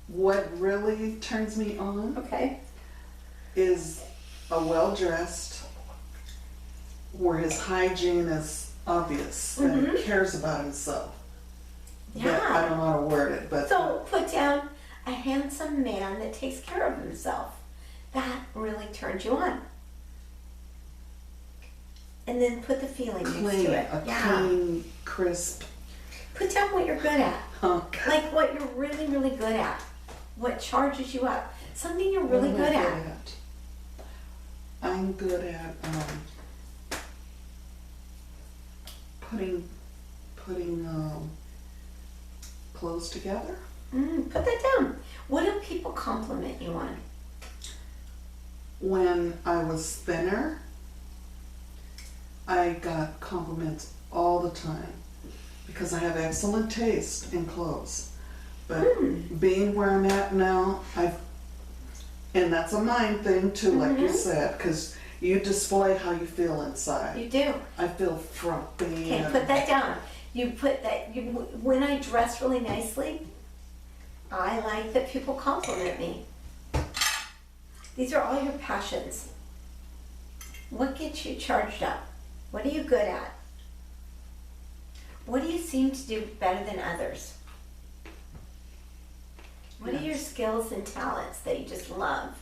B: What really turns me on
A: Okay.
B: is a well-dressed, where his hygiene is obvious, that he cares about himself. But I
A: Yeah.
B: don't know how to word it, but
A: So put down a handsome man that takes care of himself. That really turns you on. And then put the feeling next
B: Clean,
A: to it.
B: a
A: Yeah.
B: clean, crisp.
A: Put down what you're good at.
B: Okay.
A: Like what you're really, really good at. What charges you up. Something you're really
B: What am I
A: good at.
B: I'm good at putting clothes together.
A: Put that down. What do people compliment you on?
B: When I was thinner, I got compliments all the time because I have excellent taste in clothes. But being where I'm at now, and that's a mind thing too, like you said, because you display how you feel inside.
A: You do.
B: I feel frumpy.
A: Okay,
B: and-
A: put that down. You put that, when I dress really nicely, I like that people compliment me. These are all your passions. What gets you charged up? What are you good at? What do you seem to do better than others? What are your skills and talents that you just love?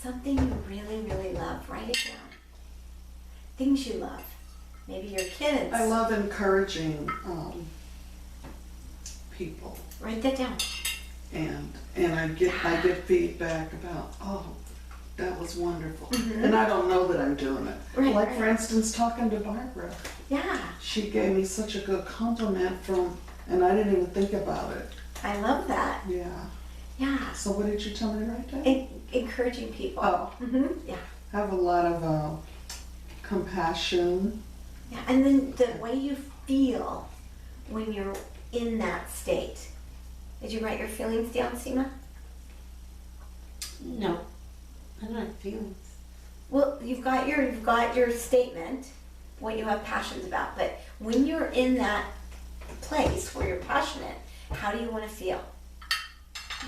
A: Something you really, really love. Write it down. Things you love. Maybe your kids.
B: I love encouraging people,
A: Write that down.
B: and I get feedback about, oh, that was wonderful, and I don't know that I'm doing it.
A: Right,
B: Like
A: right.
B: for instance, talking to Barbara,
A: Yeah,
B: she gave me such a good compliment and I didn't even think about it.
A: I love that.
B: Yeah.
A: Yeah.
B: So what did you tell me to write down?
A: Encouraging people.
B: Oh,
A: Yeah.
B: have a lot of compassion.
A: Yeah. And then the way you feel when you're in that state. Did you write your feelings down, Seema?
C: No, I don't have feelings.
A: Well, you've got your statement, what you have passions about, but when you're in that place where you're passionate, how do you want to feel?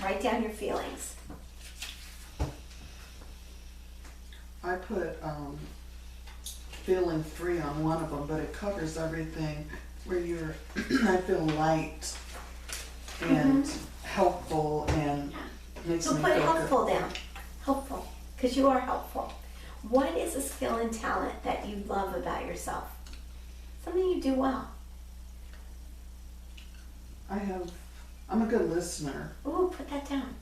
A: Write down your feelings.
B: I put feeling free on one of them, but it covers everything where I feel light and helpful and makes
A: So
B: me
A: put
B: feel
A: helpful down. Helpful, because you are helpful. What is a skill and talent that you love about yourself? Something you do well.
B: good. I'm a good listener.
A: Ooh, put that down.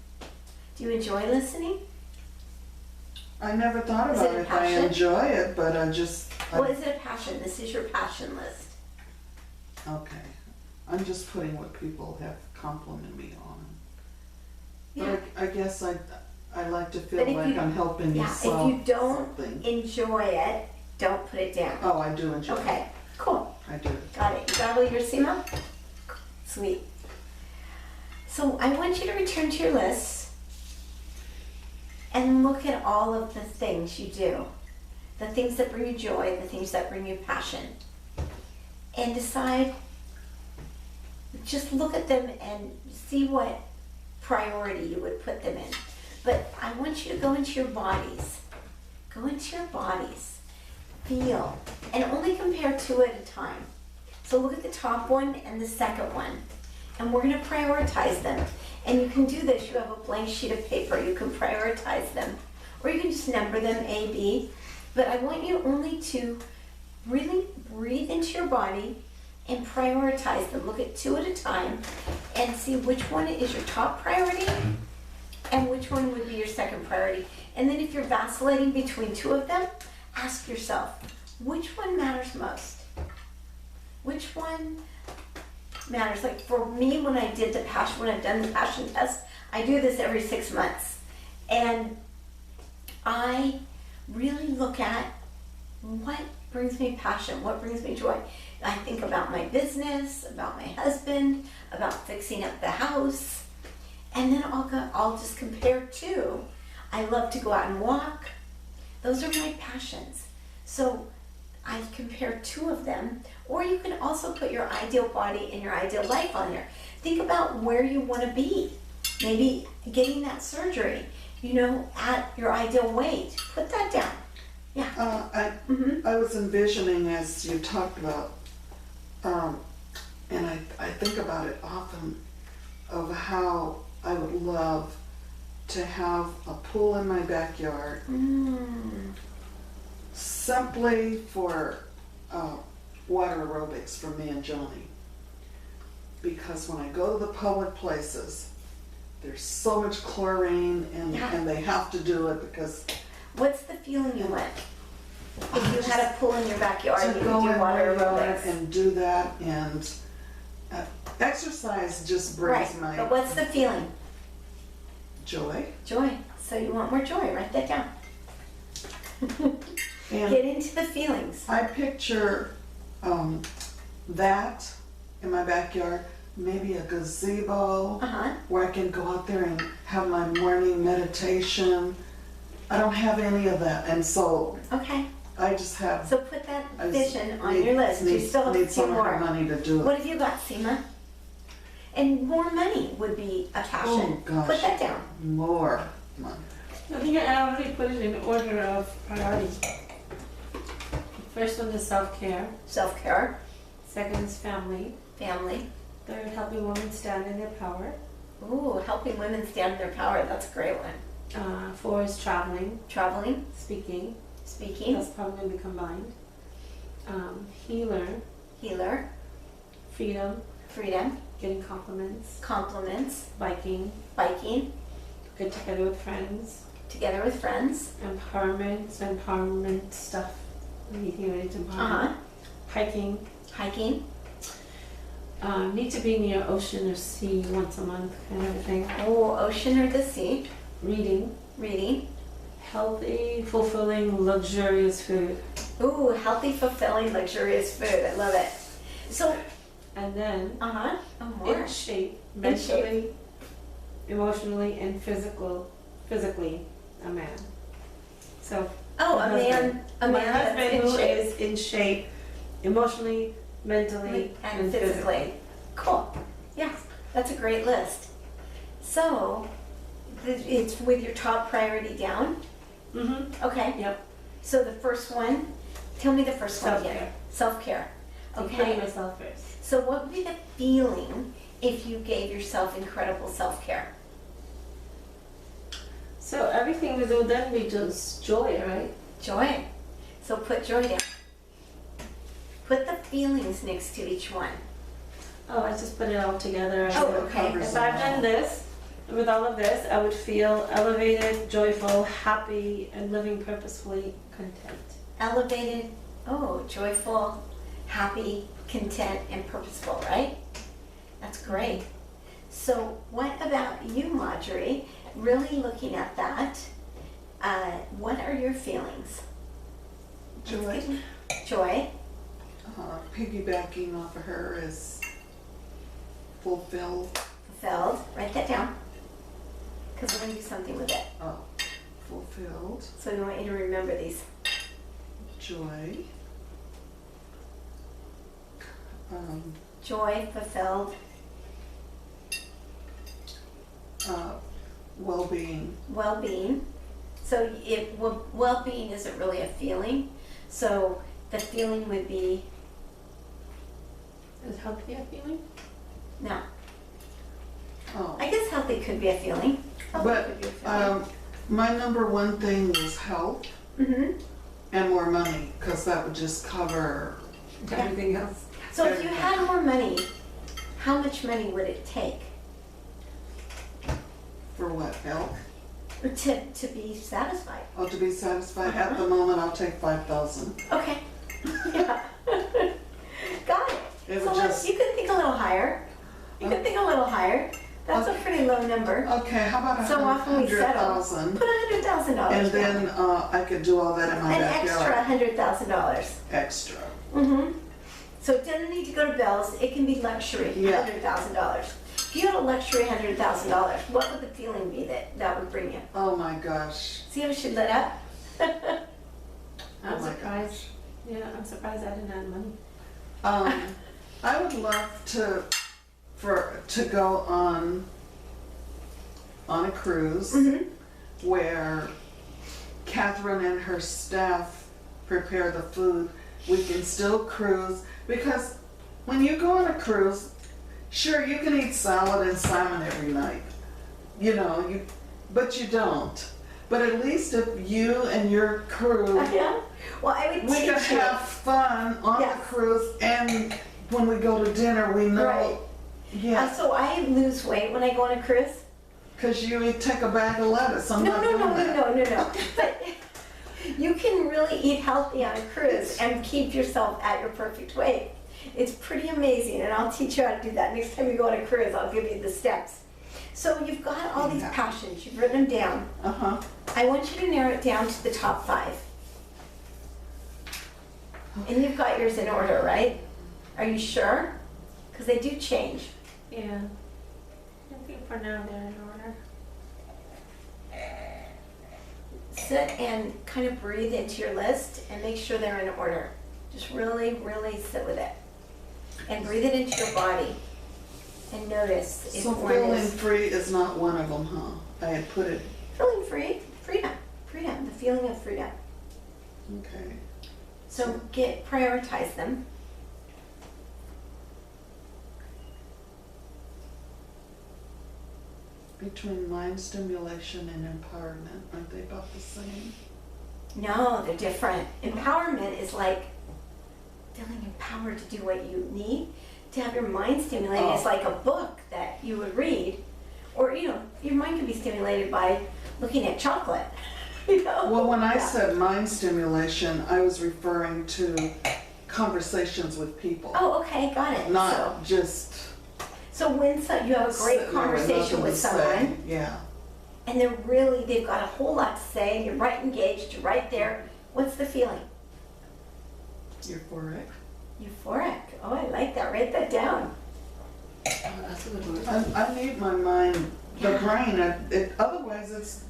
A: Do you enjoy listening?
B: I never thought
A: Is
B: about
A: it a
B: it if I
A: passion?
B: enjoy it, but
A: What is it a passion? This is your passion list.
B: okay. I'm just putting what people have complimented me on.
A: Yeah.
B: But I guess I like to
A: But
B: feel
A: if
B: like
A: you-
B: I'm helping you
A: Yeah, if
B: solve
A: you don't
B: something.
A: enjoy it, don't put it down.
B: Oh, I do enjoy it.
A: Okay, cool.
B: I do.
A: Got it. You got all your SEMA? Sweet. So I want you to return to your list and look at all of the things you do. The things that bring you joy, the things that bring you passion. And decide, just look at them and see what priority you would put them in. But I want you to go into your bodies. Go into your bodies. Feel. And only compare two at a time. So look at the top one and the second one. And we're going to prioritize them. And you can do this. You have a blank sheet of paper. You can prioritize them. Or you can just number them A, B. But I want you only to really breathe into your body and prioritize them. Look at two at a time and see which one is your top priority and which one would be your second priority. And then if you're vacillating between two of them, ask yourself, which one matters most? Which one matters? Like for me, when I've done the passion test, I do this every 6 months. And I really look at what brings me passion, what brings me joy. I think about my business, about my husband, about fixing up the house. And then I'll just compare two. I love to go out and walk. Those are my passions. So I compare two of them, or you can also put your ideal body and your ideal life on there. Think about where you want to be. Maybe getting that surgery, at your ideal weight. Put that down. Yeah.
B: I was envisioning, as you talked about, And I think about it often of how I would love to have a pool in my backyard simply for water aerobics for me and Joni. Because when I go to the public places, there's so much chlorine and they have to do it because
A: What's the feeling you want? If you had a pool in your backyard, you
B: to
A: could
B: go
A: do
B: in
A: water
B: there
A: aerobics.
B: and do that and exercise just brings
A: Right,
B: my
A: but what's the feeling?
B: joy.
A: Joy. So you want more joy, write that down.
B: And
A: Get into the feelings.
B: I picture that in my backyard, maybe a gazebo
A: Uh-huh.
B: where I can go out there and have my morning meditation. I don't have any of that, and so
A: Okay.
B: I just have.
A: So put that
B: I just
A: vision on
B: need-
A: your list. You
B: need-
A: still have a
B: need
A: few
B: some of her
A: more.
B: money to do
A: What
B: it.
A: have you got, Seema? And more money would be a passion.
B: Oh, gosh.
A: Put that down.
B: More money.
C: I think I already put it in order of priority. First one is self-care,
A: Self-care,
C: second is family,
A: family.
C: third helping women stand in their power,
A: Ooh, helping women stand in their power. That's a great one.
C: four is traveling,
A: Traveling,
C: speaking,
A: speaking,
C: that's probably going to be combined, healer,
A: healer,
C: freedom,
A: freedom,
C: getting compliments,
A: compliments,
C: biking,
A: biking,
C: get together with friends,
A: together with friends.
C: empowerment stuff, anything related to empowerment,
A: Uh-huh.
C: hiking,
A: Hiking.
C: need to be near ocean or sea once a month kind of a thing,
A: Oh, ocean or the sea.
C: reading,
A: Reading.
C: healthy, fulfilling, luxurious food,
A: Ooh, healthy, fulfilling, luxurious food. I love it. So,
C: and then
A: uh-huh. Oh, more.
C: in shape,
A: In shape.
C: mentally, emotionally, and physically, a man. So
A: Oh,
C: my
A: a man. A
C: my
A: man that's
C: husband
A: in
C: who
A: shape.
C: is in shape, emotionally, mentally,
A: And physically. Cool. Yeah, that's a great list. So, it's with your top priority down?
C: Mm-hmm.
A: Okay.
C: Yep.
A: So the first one, tell me the first one again.
C: Self-care.
A: Self-care.
C: Putting
A: Okay.
C: myself first.
A: So what would be the feeling if you gave yourself incredible self-care?
C: So everything will then be just joy, right?
A: Joy. So put joy down. Put the feelings next to each one.
C: Oh, I just put it all together.
A: Oh, okay.
C: If I've done this, with all of this, I would feel elevated, joyful, happy, and living purposefully content.
A: Elevated, joyful, happy, content, and purposeful, right? That's great. So what about you, Marjorie? Really looking at that, what are your feelings?
B: Joy.
A: Joy,
B: Piggybacking off of her is fulfilled.
A: fulfilled, write that down. Because we're going to do something with it.
B: Fulfilled.
A: So we want you to remember these.
B: Joy.
A: Joy, fulfilled,
B: Well-being.
A: well-being. So well-being isn't really a feeling. So the feeling would be,
C: Is healthy a feeling?
A: no,
B: Oh.
A: I guess healthy could be a feeling. Healthy
B: But
A: could be a feeling.
B: my number one thing was health
A: Mhm.
B: and more money, because that would just cover.
C: Everything else.
A: So if you had more money, how much money would it take
B: For what? Health?
A: to be satisfied?
B: Oh, to be satisfied. At the moment, I'll take 5,000.
A: Okay. Yeah. Got it.
B: It
A: So
B: would just.
A: you could think a little higher. You could think a little higher. That's a pretty low number.
B: Okay, how about
A: So often we settle.
B: 100,000?
A: Put $100,000
B: And
A: down.
B: then I could do all that in my
A: An
B: backyard.
A: extra $100,000.
B: Extra.
A: Mm-hmm. So it doesn't need to go to bills. It can be luxury,
B: Yeah.
A: $100,000. If you had a luxury $100,000, what would the feeling be that would bring you?
B: Oh my gosh.
A: See how she lit up?
C: I'm
B: Oh my
C: surprised. Yeah, I'm surprised I didn't have money.
B: I would love to go on a cruise where Catherine and her staff prepare the food. We can still cruise because when you go on a cruise, sure, you can eat salad and salmon every night. You know, but you don't. But at least if you and your crew,
A: Yeah. Well, I would
B: we
A: teach
B: can
A: you.
B: have fun on
A: Yes.
B: the cruise, and when we go to dinner, we know,
A: Right.
B: yeah,
A: So I lose weight when I go on a cruise.
B: because you take a bag of lettuce. I'm
A: No,
B: not
A: no,
B: doing
A: no,
B: that.
A: no, no, no, no. But you can really eat healthy on a cruise and keep yourself at your perfect weight. It's pretty amazing, and I'll teach you how to do that. Next time you go on a cruise, I'll give you the steps. So you've got all these
B: Yeah.
A: passions, you've written them down.
B: Uh-huh.
A: I want you to narrow it down to the top 5. And you've got yours in order, right? Are you sure? Because they do change.
C: Yeah. I think for now they're in order.
A: Sit and kind of breathe into your list and make sure they're in order. Just really, really sit with it. And breathe it into your body. And notice if
B: So
A: one
B: feeling
A: is
B: free is not one of them, huh? I had put it,
A: feeling free, freedom, the feeling of freedom.
B: okay.
A: So prioritize them.
B: Between mind stimulation and empowerment, aren't they about the same?
A: No, they're different. Empowerment is like feeling empowered to do what you need. To have your mind stimulated is
B: Oh.
A: like a book that you would read. Or, you know, your mind can be stimulated by looking at chocolate. You know?
B: Well, when I
A: Yeah.
B: said mind stimulation, I was referring to conversations with people,
A: Oh, okay, got it.
B: not just
A: So when you have a great
B: sitting there with
A: conversation
B: nothing
A: with
B: to say.
A: someone,
B: Yeah.
A: and they've got a whole lot to say, and you're right engaged, you're right there, what's the feeling?
B: Euphoric.
A: Euphoric. Oh, I like that. Write that down.
C: Oh, that's a good word.
B: I need my mind, the brain, otherwise it's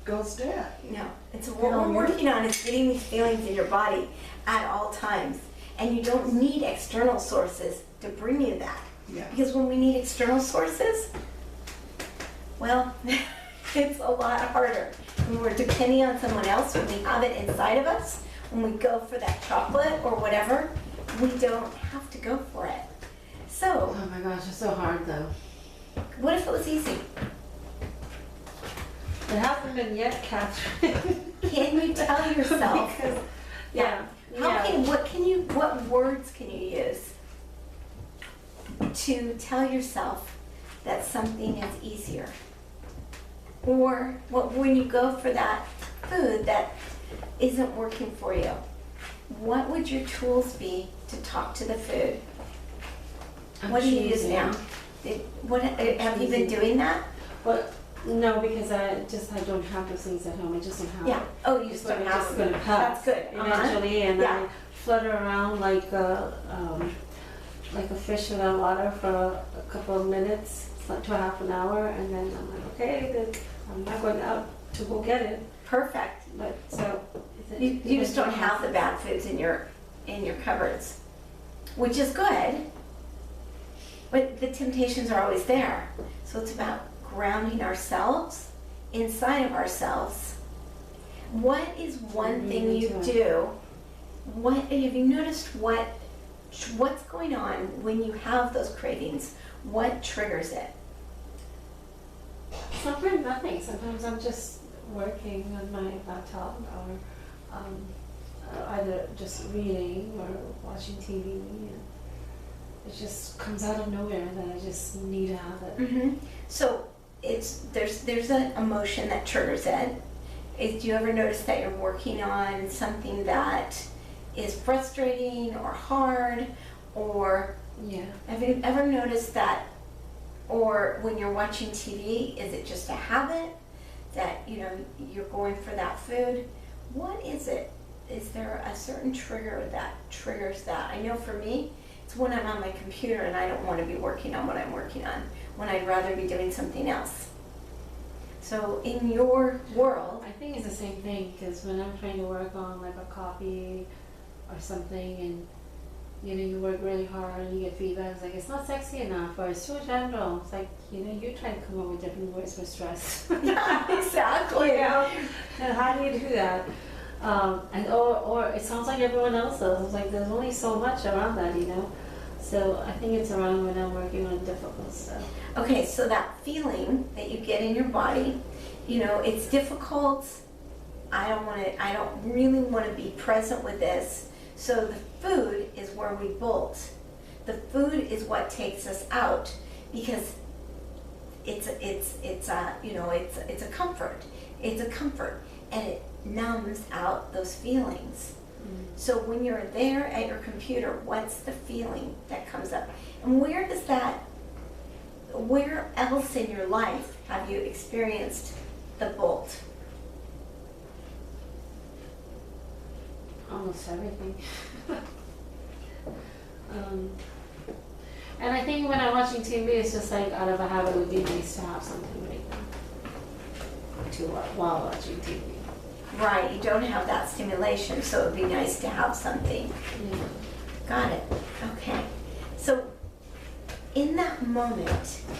B: goes dead.
A: No, it's what we're working on is getting these feelings in your body at all times. And you don't need external sources to bring you that.
B: Yeah.
A: Because when we need external sources, well, it's a lot harder. When we're depending on someone else, when we have it inside of us, when we go for that chocolate or whatever, we don't have to go for it. So,
C: Oh my gosh, it's so hard though.
A: what if it was easy?
C: It hasn't been yet, Catherine.
A: Can you tell yourself?
C: Because, yeah.
A: What words can you use to tell yourself that something is easier? Or when you go for that food that isn't working for you, what would your tools be to talk to the food? What do you use now? Have you been doing that?
C: Well, no, because I don't have those things at home. I just don't have
A: Yeah.
C: it.
A: Oh, you
C: It's
A: just don't have
C: just
A: them.
C: gonna pass.
A: That's good.
C: Eventually, and
A: Yeah.
C: I flutter around like a fish in the water for a couple of minutes, to a half an hour, and then I'm like, okay, then I'm not going out to go get it.
A: Perfect.
C: But so
A: You just don't have the bad foods in your cupboards, which is good. But the temptations are always there. So it's about grounding ourselves inside of ourselves. What is one thing you do? What have you noticed? What's going on when you have those cravings? What triggers it?
C: Sometimes nothing. Sometimes I'm just working on my laptop or either just reading or watching TV. And it just comes out of nowhere that I just need to have it.
A: Mm-hmm. So there's an emotion that triggers it. Do you ever notice that you're working on something that is frustrating or hard, or
C: Yeah.
A: have you ever noticed that? Or when you're watching TV, is it just a habit that you're going for that food? What is it? Is there a certain trigger that triggers that? I know for me, it's when I'm on my computer and I don't want to be working on what I'm working on, when I'd rather be doing something else. So in your world,
C: I think it's the same thing because when I'm trying to work on like a copy or something, and you work really hard and you get feedback, it's like it's not sexy enough or it's too general. It's like you try to come up with different words for stress.
A: yeah, exactly.
C: And how do you do that? And or it sounds like everyone else does. It's like there's only so much around that, So I think it's around when I'm working on difficult stuff.
A: Okay, so that feeling that you get in your body, it's difficult. I don't really want to be present with this. So the food is where we bolt. The food is what takes us out because it's a comfort. It's a comfort, and it numbs out those feelings. So when you're there at your computer, what's the feeling that comes up? And where else in your life have you experienced the bolt?
C: Almost everything. And I think when I'm watching TV, it's just like out of a habit, it would be nice to have something right now while watching TV.
A: Right, you don't have that stimulation, so it would be nice to have something.
C: Yeah.
A: Got it. Okay. So in that moment,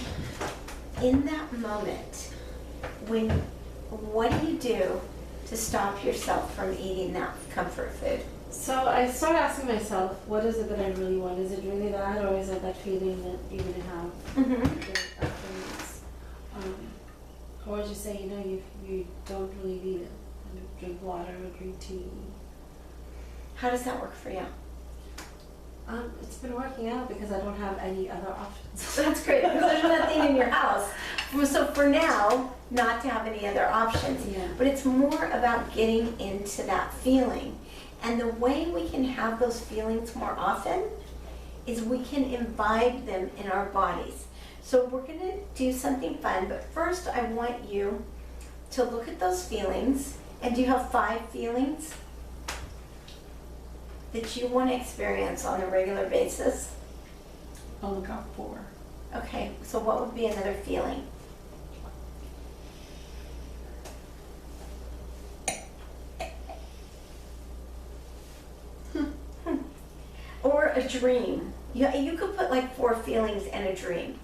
A: what do you do to stop yourself from eating that comfort food?
C: So I started asking myself, what is it that I really want? Is it really that, or is it that feeling that you're gonna have
A: Mm-hmm.
C: afterwards? Or just say, you don't really need it. Drink water or drink tea.
A: How does that work for you?
C: It's been working out because I don't have any other options.
A: That's great, because there's nothing in your house. So for now, not to have any other options.
C: Yeah.
A: But it's more about getting into that feeling. And the way we can have those feelings more often is we can imbibe them in our bodies. So we're gonna do something fun, but first I want you to look at those feelings. And do you have 5 feelings that you want to experience on a regular basis?
B: I'll look out for.
A: Okay, so what would be another feeling? Or a dream. You could put like 4 feelings in a dream.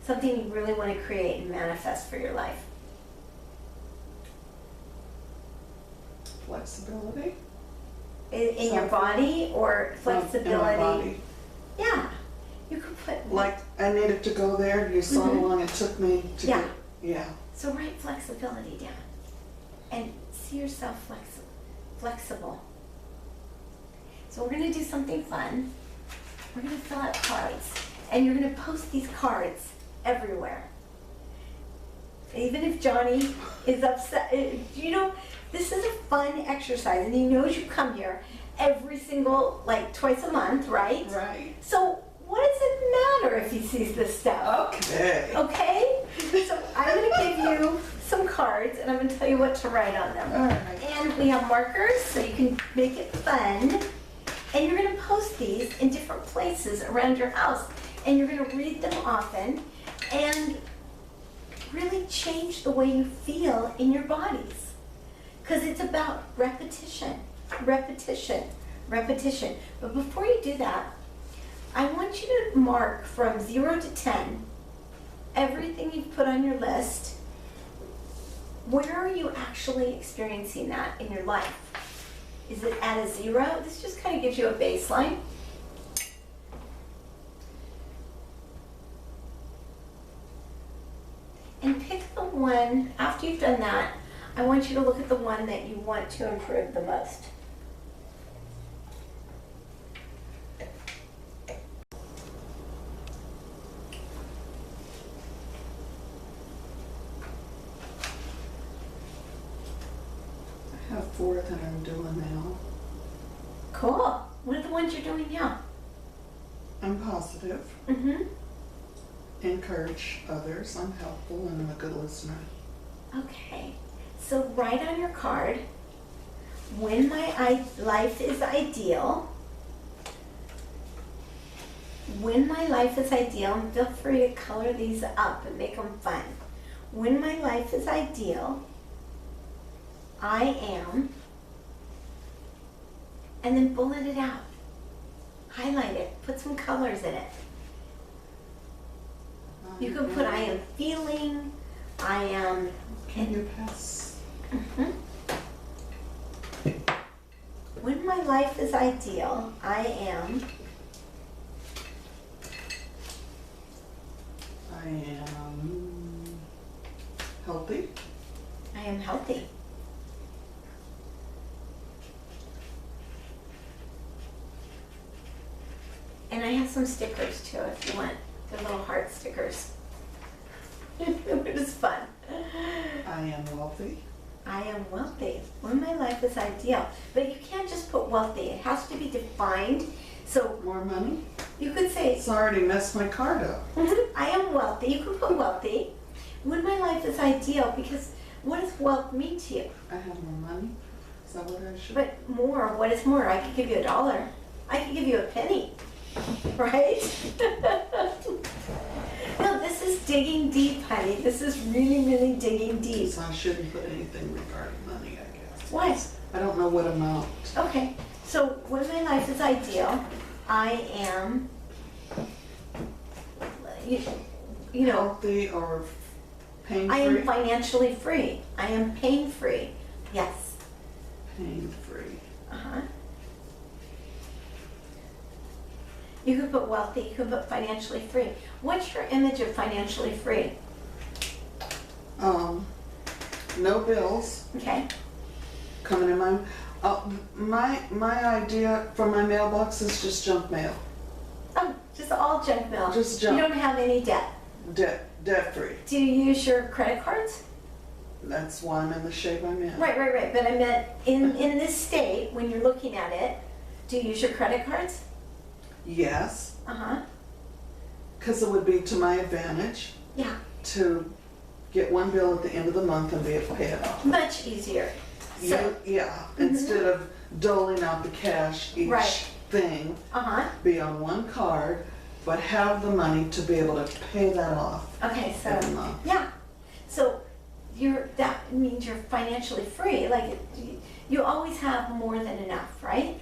A: Something you really want to create and manifest for your life.
B: Flexibility.
A: In your body or flexibility?
B: In my body.
A: Yeah. You could put...
B: Like I needed to go there. You saw how long it took me to
A: Yeah.
B: get. Yeah.
A: So write flexibility down and see yourself flexible. So we're going to do something fun. We're going to fill out cards, and you're going to post these cards everywhere. Even if Johnny is upset, this is a fun exercise, and he knows you come here every single, twice a month, right?
B: Right.
A: So what does it matter if he sees this stuff?
B: Okay.
A: Okay? So I'm going to give you some cards, and I'm going to tell you what to write on them.
B: All right.
A: And we have markers, so you can make it fun. And you're going to post these in different places around your house. And you're going to read them often and really change the way you feel in your bodies. Because it's about repetition, repetition, repetition. But before you do that, I want you to mark from 0 to 10 everything you've put on your list. Where are you actually experiencing that in your life? Is it at a 0? This just kind of gives you a baseline. And pick the one, after you've done that, I want you to look at the one that you want to improve the most.
B: I have 4 that I'm doing now.
A: Cool. What are the ones you're doing now?
B: I'm positive.
A: Mm-hmm.
B: Encourage others. I'm helpful and I'm a good listener.
A: Okay. So write on your card, when my life is ideal. When my life is ideal, and feel free to color these up and make them fun. When my life is ideal, I am, and then bullet it out. Highlight it, put some colors in it. You can put I am feeling, I am.
B: Can you pass?
A: Mhm. When my life is ideal, I am.
B: I am healthy.
A: I am healthy. And I have some stickers too if you want. They're little heart stickers. It is fun.
B: I am wealthy.
A: I am wealthy. Well, my life is ideal. But you can't just put wealthy. It has to be defined. So
B: More money?
A: you could say,
B: It's already messed my card up.
A: I am wealthy. You could put wealthy. When my life is ideal, because what does wealth mean to you?
B: I have more money. Is that what I should?
A: But more, what is more? I could give you $1. I could give you a penny. Right? No, this is digging deep, honey. This is really, really digging deep.
B: So I shouldn't put anything regarding money, I guess.
A: Why?
B: I don't know what amount.
A: Okay, so when my life is ideal, I am, you know,
B: Healthy or pain-free?
A: I am financially free. I am pain-free. Yes.
B: Pain-free.
A: Uh-huh. You could put wealthy, you could put financially free. What's your image of financially free?
B: No bills
A: Okay,
B: coming in my idea for my mailbox is just junk mail.
A: oh, just all junk mail.
B: Just
A: You
B: junk.
A: don't have any debt.
B: Debt-free.
A: Do you use your credit cards?
B: That's why I'm in the shape I'm in.
A: Right, but I meant in this state, when you're looking at it, do you use your credit cards?
B: Yes,
A: Uh-huh,
B: because it would be to my advantage
A: yeah,
B: to get one bill at the end of the month and be able to pay it off.
A: much easier. So,
B: Yeah, instead of doling out the cash each
A: Right.
B: thing,
A: uh-huh,
B: be on one card, but have the money to be able to pay that off
A: okay, so,
B: every month.
A: yeah. So that means you're financially free, like, you always have more than enough, right?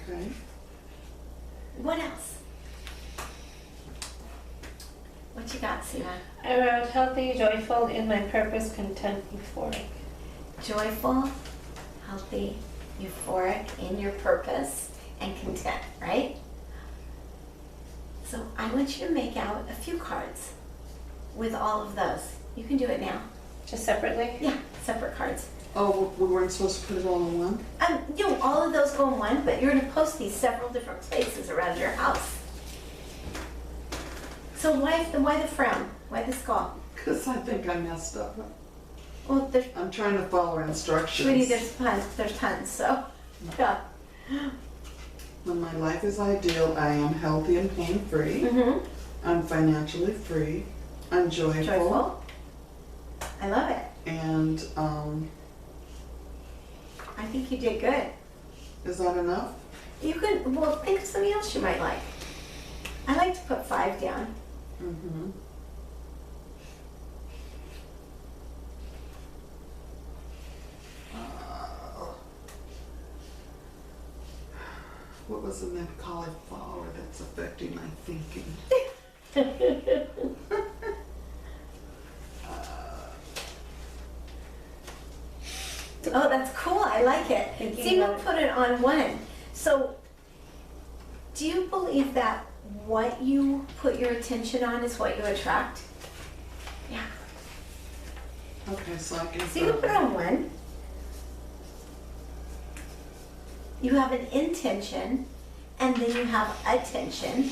B: Okay.
A: What else? What you got, Sina?
C: I wrote healthy, joyful, in my purpose, content, euphoric.
A: Joyful, healthy, euphoric, in your purpose, and content, right? So I want you to make out a few cards with all of those. You can do it now.
C: Just separately?
A: Yeah, separate cards.
B: Oh, we weren't supposed to put it all in one?
A: All of those go in one, but you're gonna post these several different places around your house. So why the frown? Why the skull?
B: Because I think I messed up.
A: Well, there's,
B: I'm trying to follow instructions.
A: sweetie, there's tons, so, yeah.
B: When my life is ideal, I am healthy and pain-free.
A: Mm-hmm.
B: I'm financially free. I'm joyful.
A: Joyful. I love it.
B: And
A: I think you did good.
B: is that enough?
A: You could, well, think of something else you might like. I like to put 5 down.
B: Mm-hmm. What was in that cauliflower that's affecting my thinking?
A: Oh, that's cool. I like it.
C: Thinking
A: See, we'll
C: about it.
A: put it on one. So, do you believe that what you put your attention on is what you attract? Yeah.
B: Okay, so I can.
A: So you can put it on one. You have an intention, and then you have attention.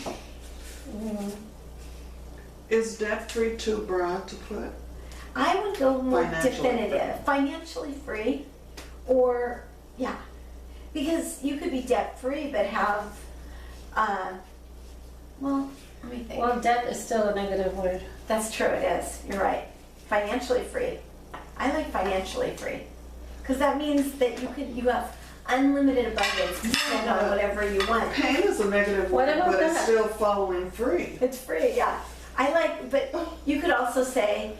B: Is debt free too broad to put?
A: I would go more
B: Financially
A: definitive, financially free, or, yeah. Because you could be debt free but have, well, let me think.
C: Well, debt is still a negative word.
A: That's true, it is. You're right. Financially free. I like financially free. Because that means that you have unlimited abundance to spend on whatever you want.
B: Pain is a negative
C: What
B: word,
C: about
B: but it's
C: that?
B: still following free.
A: It's free, yeah. I like, but you could also say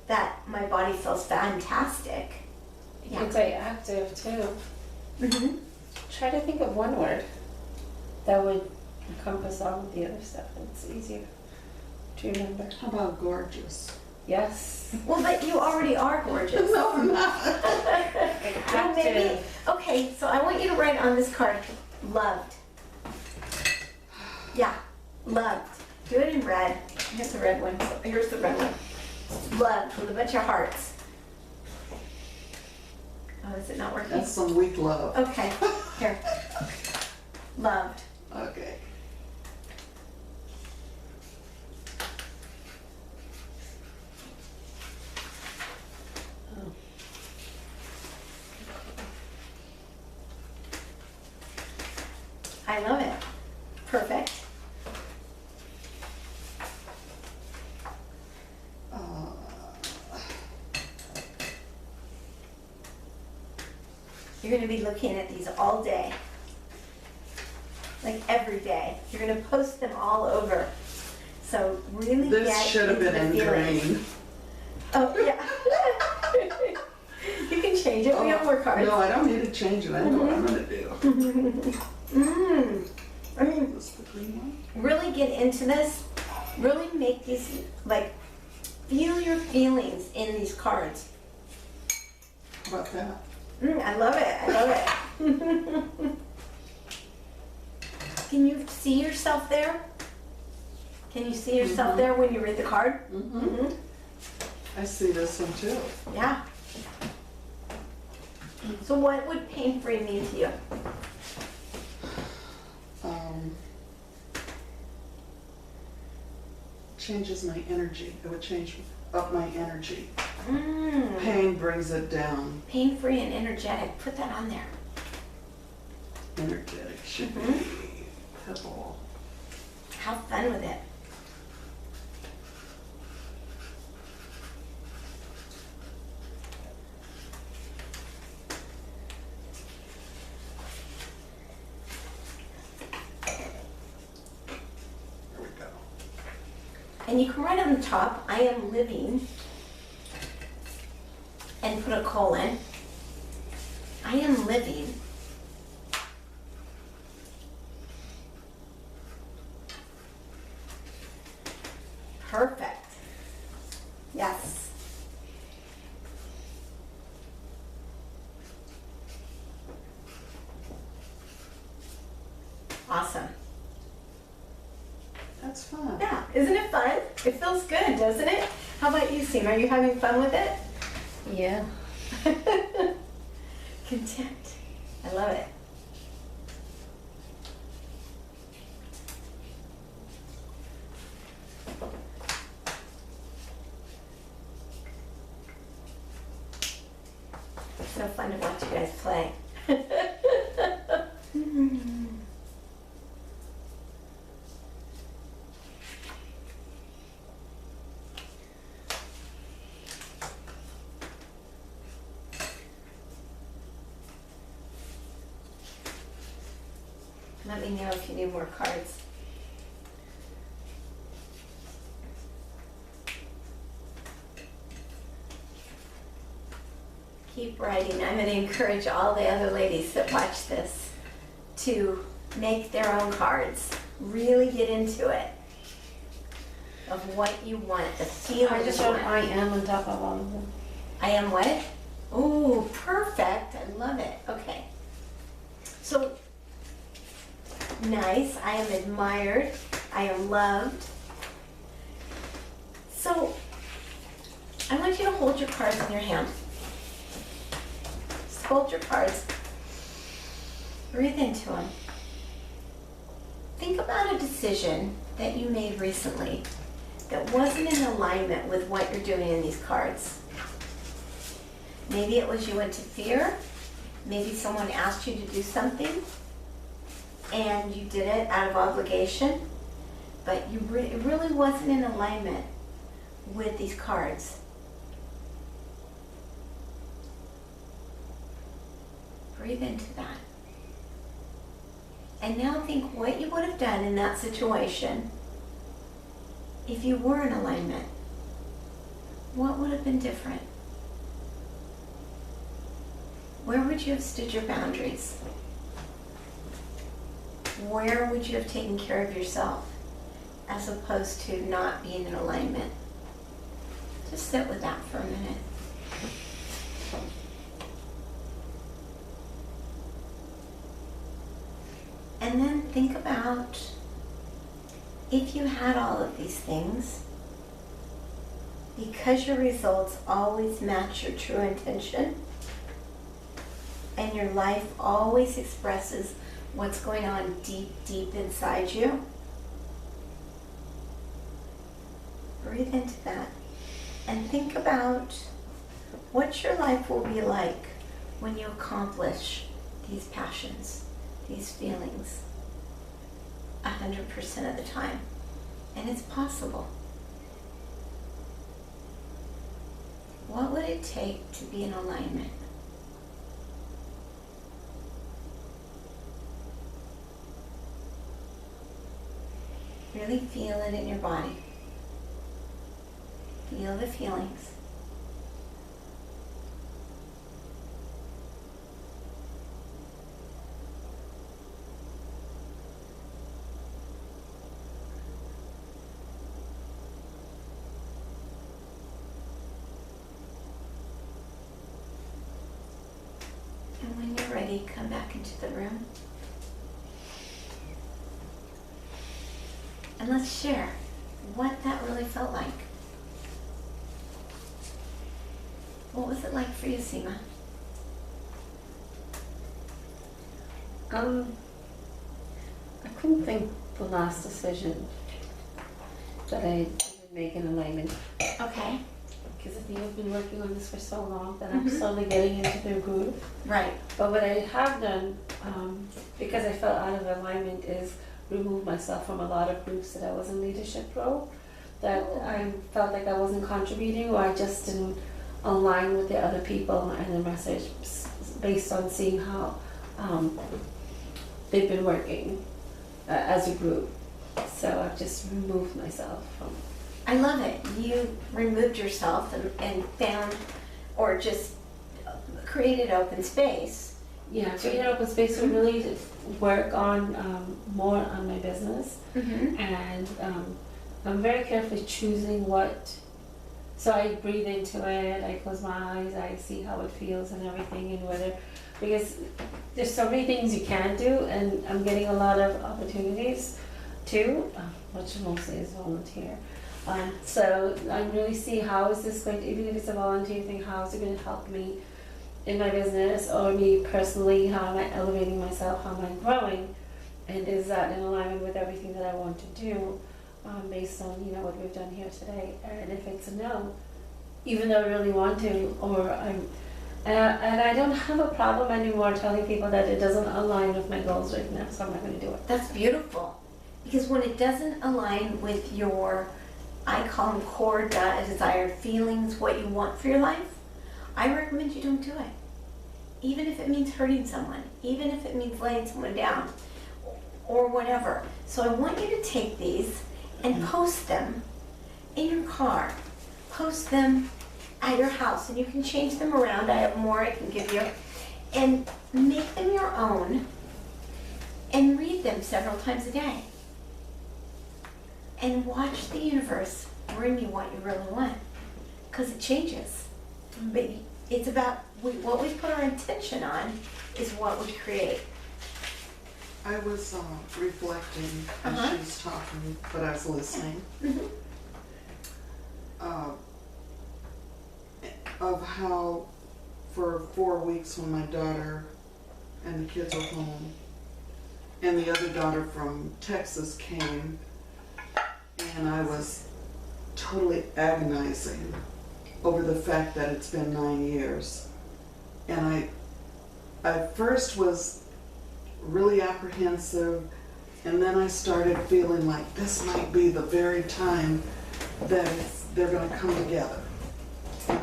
A: that my body feels fantastic.
C: You
A: Yeah.
C: could say active too.
A: Mm-hmm.
C: Try to think of one word that would encompass all of the other stuff. It's easier to remember.
B: How about gorgeous?
C: Yes.
A: Well, but you already are gorgeous.
B: No, I'm not.
A: Well, maybe, okay, so I want you to write on this card, loved. Yeah, loved. Do it in red. Here's the red one. Here's the red one. Loved with a bunch of hearts. Oh, is it not working?
B: That's some weak love.
A: Okay, here. Loved.
B: Okay.
A: I love it. Perfect.
B: Uh,
A: You're gonna be looking at these all day. Like every day. You're gonna post them all over. So really get
B: This should have
A: into
B: been
A: the
B: in
A: feeling.
B: green.
A: Oh, yeah. You can change it. We have more cards.
B: No, I don't need to change it. I know what I'm gonna do.
A: I mean,
B: This the green one?
A: really get into this. Really make these, like, feel your feelings in these cards.
B: How about that?
A: I love it. I love it. Can you see yourself there? Can you see yourself there when you read the card?
B: Mm-hmm. I see this one too.
A: Yeah. So what would pain-free mean to you?
B: Changes my energy. It would change up my energy.
A: Mm.
B: Pain brings it down.
A: Pain-free and energetic. Put that on there.
B: Energetic should be purple.
A: Have fun with it.
B: There we go.
A: And you can write on the top, I am living, and put a colon. I am living. Perfect. Yes. Awesome.
B: That's fun.
A: Yeah, isn't it fun? It feels good, doesn't it? How about you, Seema? Are you having fun with it?
C: Yeah.
A: Content. I love it. It's so fun to watch you guys play. Let me know if you need more cards. Keep writing. I'm going to encourage all the other ladies that watch this to make their own cards. Really get into it. Of what you want, the feeling
C: I just
A: you
C: wrote
A: want.
C: I am on top of all of them.
A: I am what? Ooh, perfect. I love it. Okay. So, nice. I am admired. I am loved. So, I want you to hold your cards in your hand. Just hold your cards. Breathe into them. Think about a decision that you made recently that wasn't in alignment with what you're doing in these cards. Maybe it was you went to fear. Maybe someone asked you to do something and you did it out of obligation, but it really wasn't in alignment with these cards. Breathe into that. And now think what you would have done in that situation if you were in alignment. What would have been different? Where would you have stood your boundaries? Where would you have taken care of yourself as opposed to not being in alignment? Just sit with that for a minute. And then think about if you had all of these things, because your results always match your true intention, and your life always expresses what's going on deep, deep inside you. Breathe into that and think about what your life will be like when you accomplish these passions, these feelings, 100% of the time. And it's possible. What would it take to be in alignment? Really feel it in your body. Feel the feelings. And when you're ready, come back into the room. And let's share what that really felt like. What was it like for you, Seema?
C: I couldn't think the last decision that I did make in alignment.
A: Okay.
C: Because I think I've been working on this for so long that I'm slowly getting into the groove.
A: Right.
C: But what I have done, because I felt out of alignment, is remove myself from a lot of groups that I was in leadership role, that I felt like I wasn't contributing, or I just didn't align with the other people and the message based on seeing how they've been working as a group. So I've just removed myself from.
A: I love it. You removed yourself and found, or just created open space.
C: Yeah, create an open space to really work on more on my business. And I'm very carefully choosing what. So I breathe into it, I close my eyes, I see how it feels and everything, and whether, because there's so many things you can do, and I'm getting a lot of opportunities too, which mostly is volunteer. So I really see how is this going to, even if it's a volunteer thing, how is it going to help me in my business, or me personally, how am I elevating myself, how am I growing, and is that in alignment with everything that I want to do? Based on what we've done here today, and if it's a no, even though I really want to, or and I don't have a problem anymore telling people that it doesn't align with my goals right now, so I'm not going to do it.
A: That's beautiful, because when it doesn't align with your, I call them core desired feelings, what you want for your life, I recommend you don't do it. Even if it means hurting someone, even if it means laying someone down, or whatever. So I want you to take these and post them in your car. Post them at your house, and you can change them around. I have more I can give you. And make them your own and read them several times a day. And watch the universe bring you what you really want, because it changes. But it's about what we put our intention on is what we create.
B: I was reflecting as she was talking, but I was listening. Of how for 4 weeks when my daughter and the kids were home, and the other daughter from Texas came, and I was totally agonizing over the fact that it's been 9 years. And I first was really apprehensive, and then I started feeling like this might be the very time that they're going to come together. And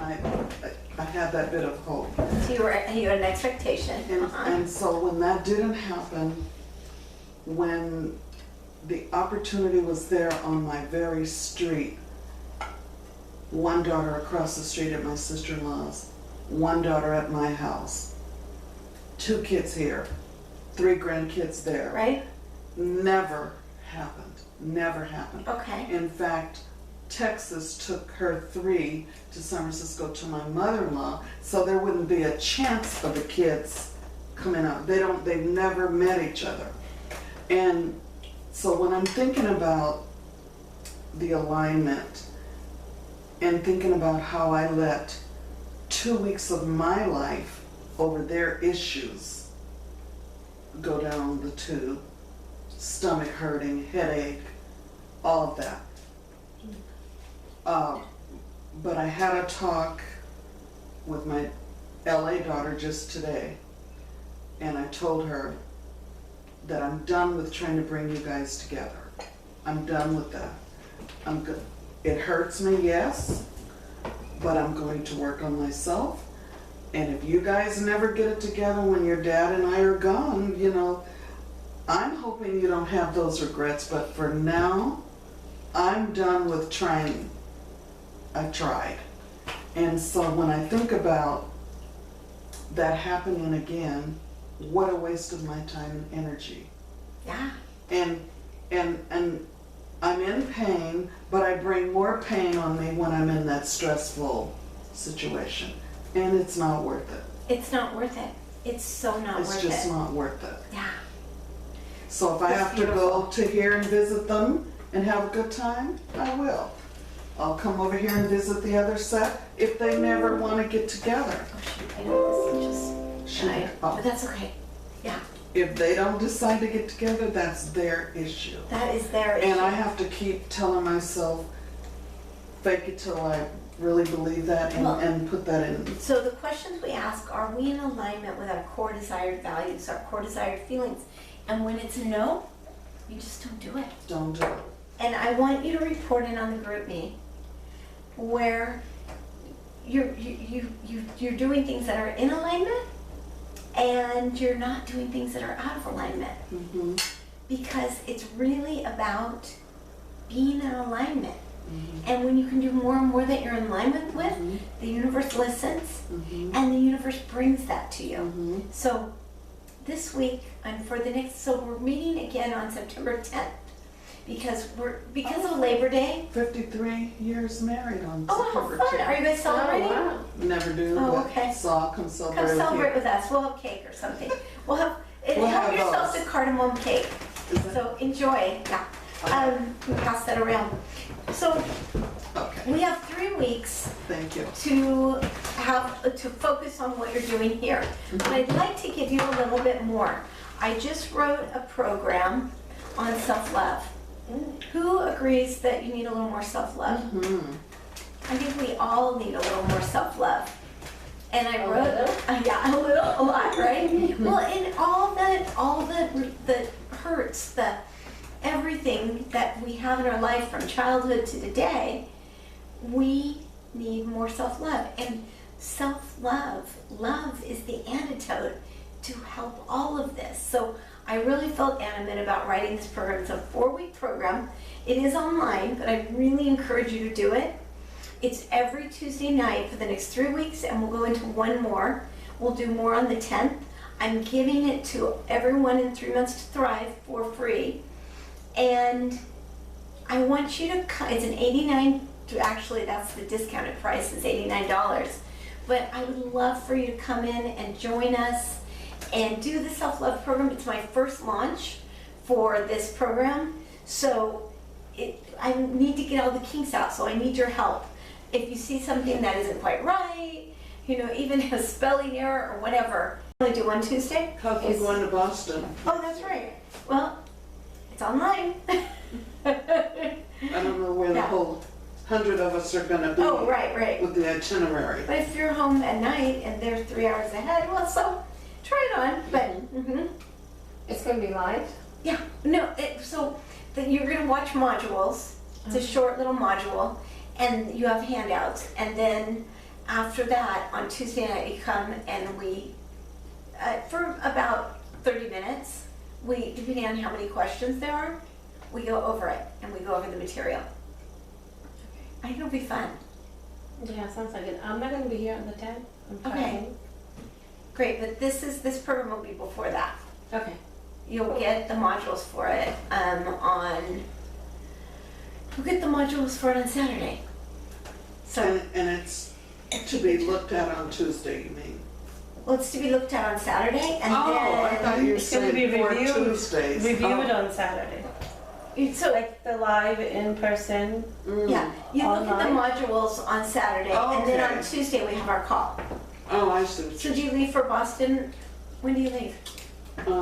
B: I had that bit of hope.
A: So you had an expectation.
B: And so when that didn't happen, when the opportunity was there on my very street, one daughter across the street at my sister-in-law's, one daughter at my house, 2 kids here, 3 grandkids there.
A: Right?
B: Never happened. Never happened.
A: Okay.
B: In fact, Texas took her 3 to San Francisco to my mother-in-law, so there wouldn't be a chance of the kids coming out. They've never met each other. And so when I'm thinking about the alignment and thinking about how I let 2 weeks of my life over their issues go down the tube, stomach hurting, headache, all of that. But I had a talk with my LA daughter just today, and I told her that I'm done with trying to bring you guys together. I'm done with that. I'm good. It hurts me, yes, but I'm going to work on myself. And if you guys never get it together when your dad and I are gone, you know, I'm hoping you don't have those regrets, but for now, I'm done with trying. I tried. And so when I think about that happening again, what a waste of my time and energy.
A: Yeah.
B: And I'm in pain, but I bring more pain on me when I'm in that stressful situation. And it's not worth it.
A: It's not worth it. It's so not worth
B: It's
A: it.
B: just not worth it.
A: Yeah.
B: So if I
A: That's
B: have to go to here and visit them and have a good time, I will. I'll come over here and visit the other set if they never want to get together.
A: Oh shoot, I know this is just
B: Shoot.
A: died,
B: Oh.
A: but that's okay. Yeah,
B: If they don't decide to get together, that's their issue.
A: that is their issue.
B: And I have to keep telling myself, fake it till I really believe that
A: Well-
B: and put that in.
A: So the questions we ask, are we in alignment with our core desired values, our core desired feelings? And when it's a no, you just don't do it.
B: Don't do it.
A: And I want you to report in on the group me where you're doing things that are in alignment and you're not doing things that are out of alignment.
B: Mm-hmm.
A: Because it's really about being in alignment.
B: Mm-hmm.
A: And when you can do more and more that you're in alignment with,
B: Mhm.
A: the universe listens
B: Mm-hmm.
A: and the universe brings that to you.
B: Mm-hmm.
A: So this week and for the next, so we're meeting again on September 10th because of Labor Day.
B: 53 years married on
A: Oh, how
B: September
A: fun!
B: 10th.
A: Are you guys celebrating?
C: Oh, wow.
B: Never do,
A: Oh,
B: but
A: okay.
B: so I'll come celebrate
A: Come celebrate
B: with
A: with us. We'll have cake or something. We'll have,
B: We'll
A: help
B: have
A: yourself
B: those.
A: to cardamom cake.
B: you. Is that-
A: So enjoy. Yeah. We pass that around. So
B: Okay,
A: we have 3 weeks
B: thank you.
A: to focus on what you're doing here. But I'd like to give you a little bit more. I just wrote a program on self-love. Who agrees that you need a little more self-love?
B: Mm-hmm.
A: I think we all need a little more self-love. And I
C: A
A: wrote,
C: little?
A: yeah, a lot, right? Well, and all the hurts, everything that we have in our life from childhood to today, we need more self-love. And self-love, love is the antidote to help all of this. So I really felt animate about writing this program. It's a 4-week program. It is online, but I really encourage you to do it. It's every Tuesday night for the next 3 weeks, and we'll go into one more. We'll do more on the 10th. I'm giving it to everyone in 3 Months to Thrive for free. And I want you to it's an $89, actually that's the discounted price, is $89. But I would love for you to come in and join us and do the self-love program. It's my first launch for this program. So I need to get all the kinks out, so I need your help. If you see something that isn't quite right, even a spelling error or whatever, I only do one Tuesday.
B: How's it going to Boston?
A: Oh, that's right. Well, it's online.
B: I don't know where the
A: Yeah.
B: whole 100 of us are gonna be
A: Oh, right.
B: with the itinerary.
A: But if you're home at night and they're 3 hours ahead, well, so try it on. But
C: It's gonna be live?
A: yeah, no. You're gonna watch modules. It's a short little module, and you have handouts. And then after that, on Tuesday night, you come and we, for about 30 minutes, depending on how many questions there are, we go over it and we go over the material. I think it'll be fun.
C: Yeah, sounds like it. I'm not gonna be here on the 10th. I'm
A: Okay.
C: traveling.
A: Great, but this program will be before that.
C: Okay.
A: You'll get the modules for it on we'll get the modules for it on Saturday. So,
B: And it's to be looked at on Tuesday, you mean?
A: well, it's to be looked at on Saturday, and
B: Oh, I thought
A: then,
B: you were
C: It's gonna be
B: saying for
C: reviewed,
B: Tuesdays.
C: reviewed
B: Oh.
C: on Saturday.
A: so,
C: Like the live in person.
A: yeah, you look at the
C: Online?
A: modules on Saturday,
B: Oh,
A: and then on
B: okay.
A: Tuesday we have our call.
B: Oh, I see.
A: So do you leave for Boston? When do you leave?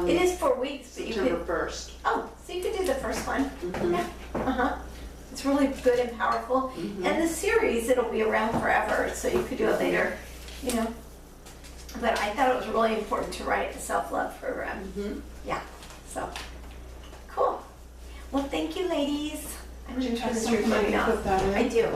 A: It is 4 weeks, but you
B: September
A: could,
B: 1st.
A: oh, so you could do the first one.
B: Mhm.
A: Yeah, uh-huh. It's really good and powerful.
B: Mhm.
A: And the series, it'll be around forever, so you could do it later, you know. But I thought it was really important to write a self-love program.
B: Mhm.
A: Yeah, so, cool. Well, thank you, ladies. I'm
B: Do you
A: gonna turn
B: have
A: this
B: something
A: recording
B: to
A: off.
B: put that in?
A: I do.